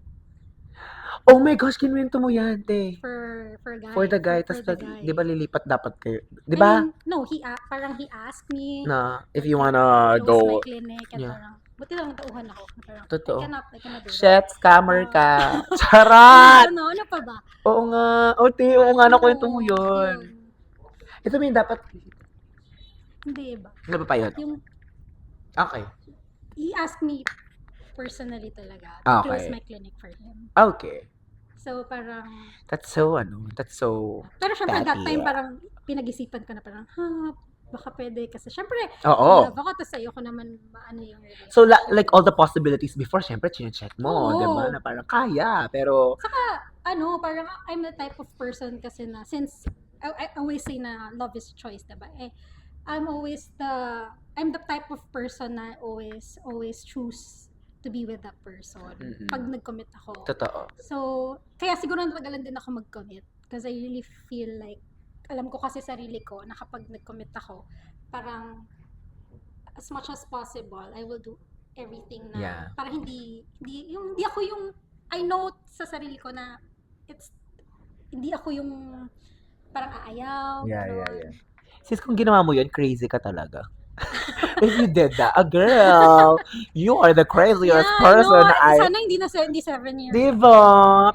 oh my gosh, kinuwento mo yan, te. for guy. For the guy, for tas the guy. di ba lilipat dapat kayo? Di I ba? mean, no, parang he asked me Na, if you wanna close my go, clinic and Yeah. parang buti lang natauhan ako. Parang, Totoo. I cannot do that. Shit, scammer ka. Ah. Charot! Ano pa ba? Oo nga. Te, oo nga, nakwento mo Oo, yun. Ito may dapat, Hindi ba? ano ba pa yun? Yung Okay. he asked me personally talaga to Okay. close my clinic for him. Okay. So parang, That's so, pero syempre that Petty, time yeah. parang pinag-isipan ko na parang, baka pwede kasi syempre, Oo. love ako, tapos ayoko naman maano yung relationship. So, like all the possibilities before, syempre, chine-check mo, Oo. di ba? Na parang kaya, pero, Parang I'm the type of person kasi na, since I always say na love is choice, diba? I'm the type of person na always choose to be with that person Mm-mm. pag nag-commit ako. totoo. So, kaya siguro natagalan din ako mag-commit because I really feel like, alam ko kasi sarili ko na kapag nag-commit ako, parang as much as possible, I will do everything na Yeah. para hindi ako yung, I know sa sarili ko na hindi ako yung parang aayaw. ganon. Sis, kung ginawa mo yun, crazy ka talaga. If you did that, girl, you are the craziest person Sana hindi 7 years. Diba?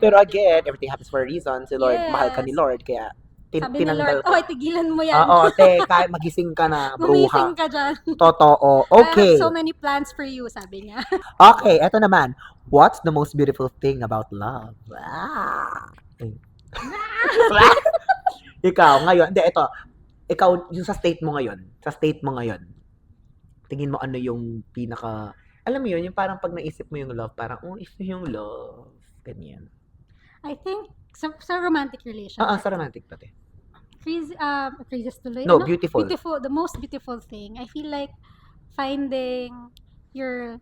Pero again, everything happens for a reason. Si Lord, Yes. mahal ka ni Lord, kaya Sabi ni tinanggal Lord, ko. tigilan mo yan. Oo, te, kahit magising ka na, Gumising bruha. ka dyan. Totoo. I Okay. have so many plans for you, sabi niya. Okay, eto naman. What's the most beautiful thing about love? Ikaw, ngayon, ito. Ikaw, yung sa state mo ngayon, tingin mo ano yung pinaka, alam mo yun, yung parang pag naisip mo yung love, parang, ito yung love. Ganyan. I think, sa romantic relationship. Sa romantic pati. Craziest tuloy. No, beautiful. The most beautiful thing. I feel like finding your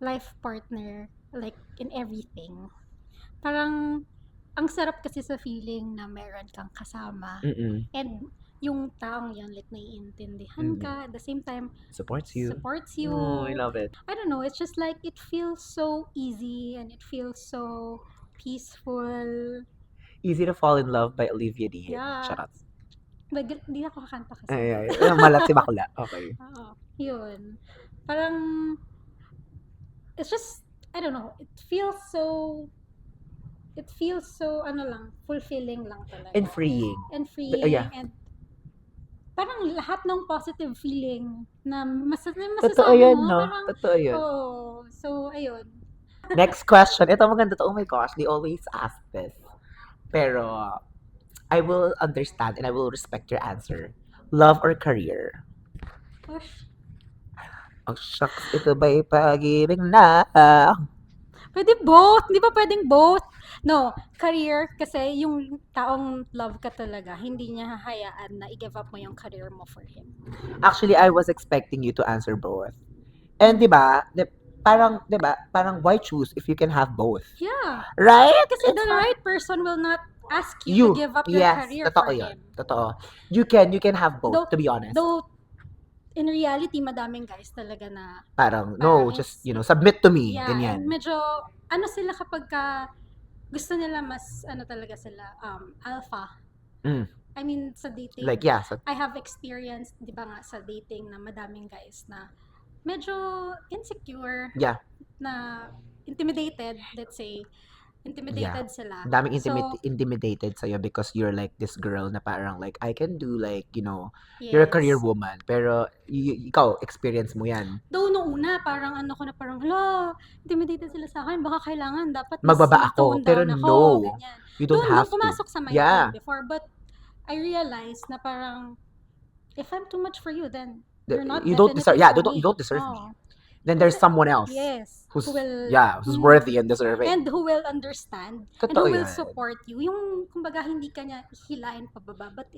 life partner like in everything. Parang ang sarap kasi sa feeling na meron kang kasama. Mm-mm. And yung taong yan, like naiintindihan ka, at the same time, Supports you. Oh, I love it. I don't know, it's just like, it feels so easy and it feels so peaceful. Easy to Fall in Love by Olivia Dean. Yeah. Charot. Hindi ako kakanta kasi. Malat si bakla. Okay. Oo, yun. Parang, it's just, I don't know, it feels so, ano lang, fulfilling lang talaga. And freeing. And freeing, Yeah. and parang lahat ng positive feeling na Totoo masasabi yan, mo, no? parang, Totoo yun. oh, so, ayun. Next question. Ito maganda to. Oh my gosh, they always ask this. Pero, I will understand and I will respect your answer. Love or career? Gosh, Oh, shucks, ito ba'y pag-ibig na? pwede both, di ba pwedeng both? No, career, kasi yung taong love ka talaga, hindi niya hahayaan na i-give up mo yung career mo for him. Actually, I was expecting you to answer both. And di ba, parang why choose if you can have both? Yeah. Right? Kasi It's the not- right person will not ask you to give up your yes, career totoo for yun. him. Totoo. You can have both, Though- to be honest. Though, in reality, madaming guys talaga na, Parang, no, parang just, submit to me. yeah, Ganyan. and medyo, ano sila kapag gusto nila mas, ano talaga sila, alpha. Mm. I mean, sa dating, Like, yeah. So, I have experienced, di ba nga, sa dating na madaming guys na medyo insecure, yeah. na intimidated, let's say, intimidated sila. Daming So, intimidated sa'yo because you're like this girl na parang like, I can do like, you're a career yes. woman. Pero, ikaw, experience mo yan. Though nung una, parang ano ko na parang, hala, intimidated sila sa akin, baka kailangan, dapat mas Magbaba ako. mag-tone Pero down ako, no, ganyan. you don't have Nung pumasok to. sa my Yeah. mind before, but I realized na parang, if I'm too much for you, then you're not You don't deserve, definitely yeah, for you me. don't deserve Oo. me. Then there's someone else. Yes. Who's, Who will, who's worthy and deserving. and who will understand, and Totoo who will yan. support you. Yung, kumbaga, hindi ka niya hilain pababa, but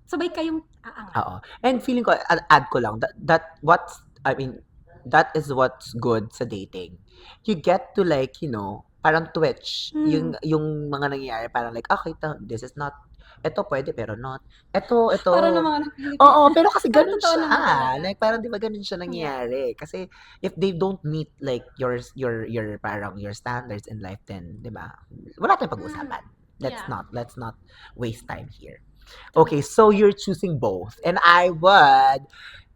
sabay kayong aangat. Oo. And feeling ko, add ko lang, that is what's good sa dating. You get to like, parang twitch. Yung mga nangyayari, parang like, okay, this is not, ito pwede pero not. Ito. Para ng mga napili. Oo, pero kasi Pero ganun totoo siya. naman talaga. Like, parang di ba ganun siya nangyayari? Kasi if they don't meet like your parang your standards in life, then, di ba? Wala tayong pag-uusapan. Let's not waste time here. Okay, so you're choosing both. And I would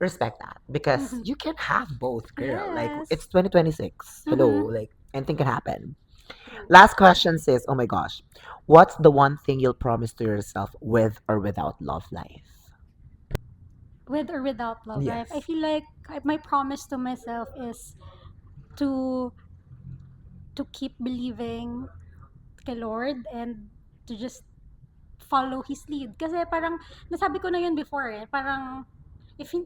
respect that because you can have both, girl. Like, Yes. it's 2026. Hello, like, anything can happen. Last question says, oh my gosh, what's the one thing you'll promise to yourself with or without love life? With or without love life, Yes. I feel like my promise to myself is to keep believing kay Lord and to just follow His lead. Kasi parang, nasabi ko na yun before parang,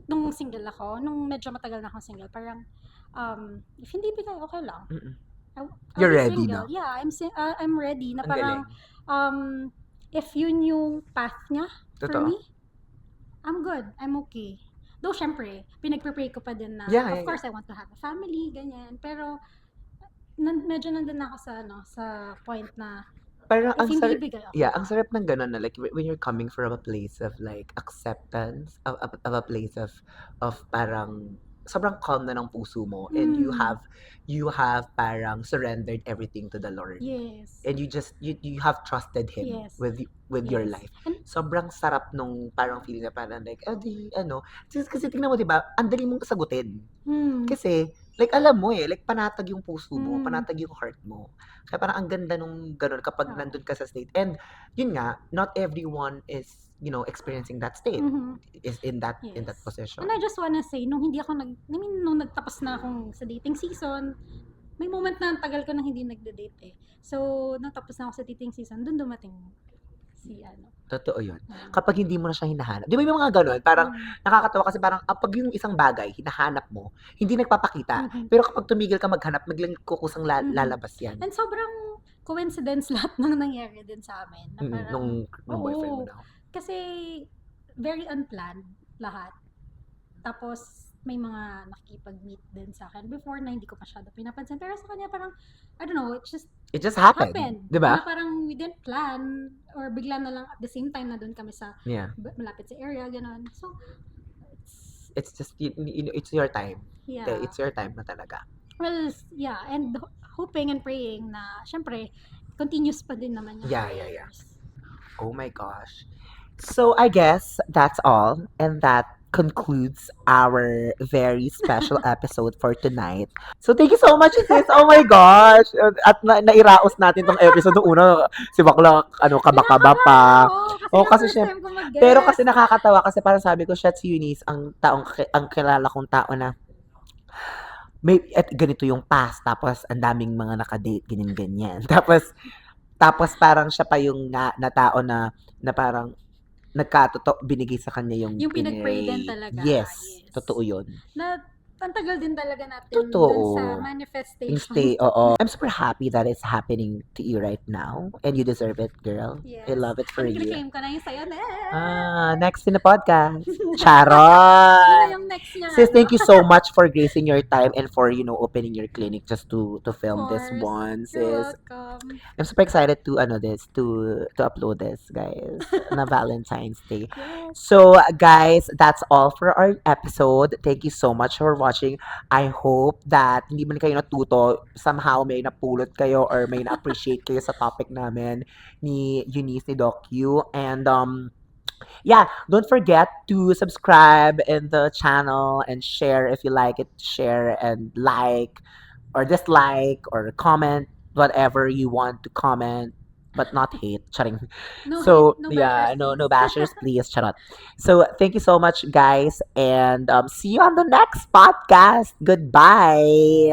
nung single ako, nung medyo matagal na akong single, parang, if hindi bigay, okay lang. I'll You're be ready single. na. Yeah, I'm ready na Ang parang, if yun yung path niya for Totoo. me, I'm good. I'm okay. Though, syempre, pinagpre-pray ko pa din na, Yeah, of course, I want to have a family, ganyan. Pero, medyo nandun na ako sa point na, Parang if ang hindi sarap, ibigay, okay yeah, lang. ang sarap ng ganun na like when you're coming from a place of like acceptance, of a place of parang sobrang calm na ng puso mo and you have parang surrendered everything to the Lord. Yes. And you just you have trusted him Yes. with your Yes. life. And- Sobrang sarap nung parang feeling na parang like kasi tingnan mo 'di ba, ang dali mong sagutin. Kasi like alam mo like panatag yung puso mo, panatag yung heart mo. Kaya parang ang ganda nung ganun kapag nandun ka sa state. And yun nga, not everyone is experiencing that state. Is in that position. And I just wanna say, nung nung nagtapos na akong sa dating season, may moment na ang tagal ko nang hindi nagde-date So, nung tapos na ako sa dating season, dun dumating si Totoo yun. Kapag hindi mo na siya hinahanap. Di ba yung mga ganun? Parang nakakatawa kasi parang pag yung isang bagay, hinahanap mo, hindi nagpapakita. Pero kapag tumigil ka maghanap, biglang kukusang lalabas yan. And sobrang coincidence lahat ng nangyari din sa amin. Na parang, Nung boyfriend mo na. Kasi, very unplanned lahat. Tapos, may mga nakikipag-meet din sa akin before na hindi ko masyado pinapansin. Pero sa kanya parang, I don't know, it just happened. Di ba? Na parang we didn't plan or bigla na lang at the same time na doon kami sa malapit sa area, gano'n. So, it's just, it's your time. Yeah. It's your time na talaga. Well, yeah, and hoping and praying na, syempre, continuous pa din naman yung prayers. Oh my gosh. So, I guess that's all. And that concludes our very special episode for tonight. So, thank you so much, sis. Oh my gosh. At nairaos natin tong episode. Nung una, si Bakla, kaba-kaba pa. Oo, Oo, kasi kasi syem- first time ko mag-guest. Pero kasi nakakatawa kasi parang sabi ko, shit, si Eunice, ang kilala kong tao na at ganito yung past, tapos ang daming mga nakadate, ganyan-ganyan. Tapos parang siya pa yung na tao na parang binigay sa kanya yung Yung pinag-pray din talaga. Yes, Yes. totoo yun. Na ang tagal din talaga natin Totoo. dun sa Yung manifestation. stay, oo. I'm super happy that it's happening to you right now. And you deserve it, girl. Yes. I love it for you. Claim ko na yung sayo na. Next in the podcast. Yun Charot! na yung next niya. Sis, thank you so much for gracing your time and for, opening your clinic just to film this Of course. one, You're sis. welcome. I'm super excited to upload this, guys, na Valentine's Day. Yes. So, guys, that's all for our episode. Thank you so much for watching. I hope that hindi man kayo natuto, somehow may napulot kayo or may na-appreciate kayo sa topic namin ni Eunice, ni Doc Q. And yeah, don't forget to subscribe in the channel and share if you like it. Share and like or dislike or comment whatever you want to comment, but not hate. Charing. No So hate, no yeah, bashers, no please. bashers, please. Charot. So thank you so much, guys, and see you on the next podcast. Goodbye.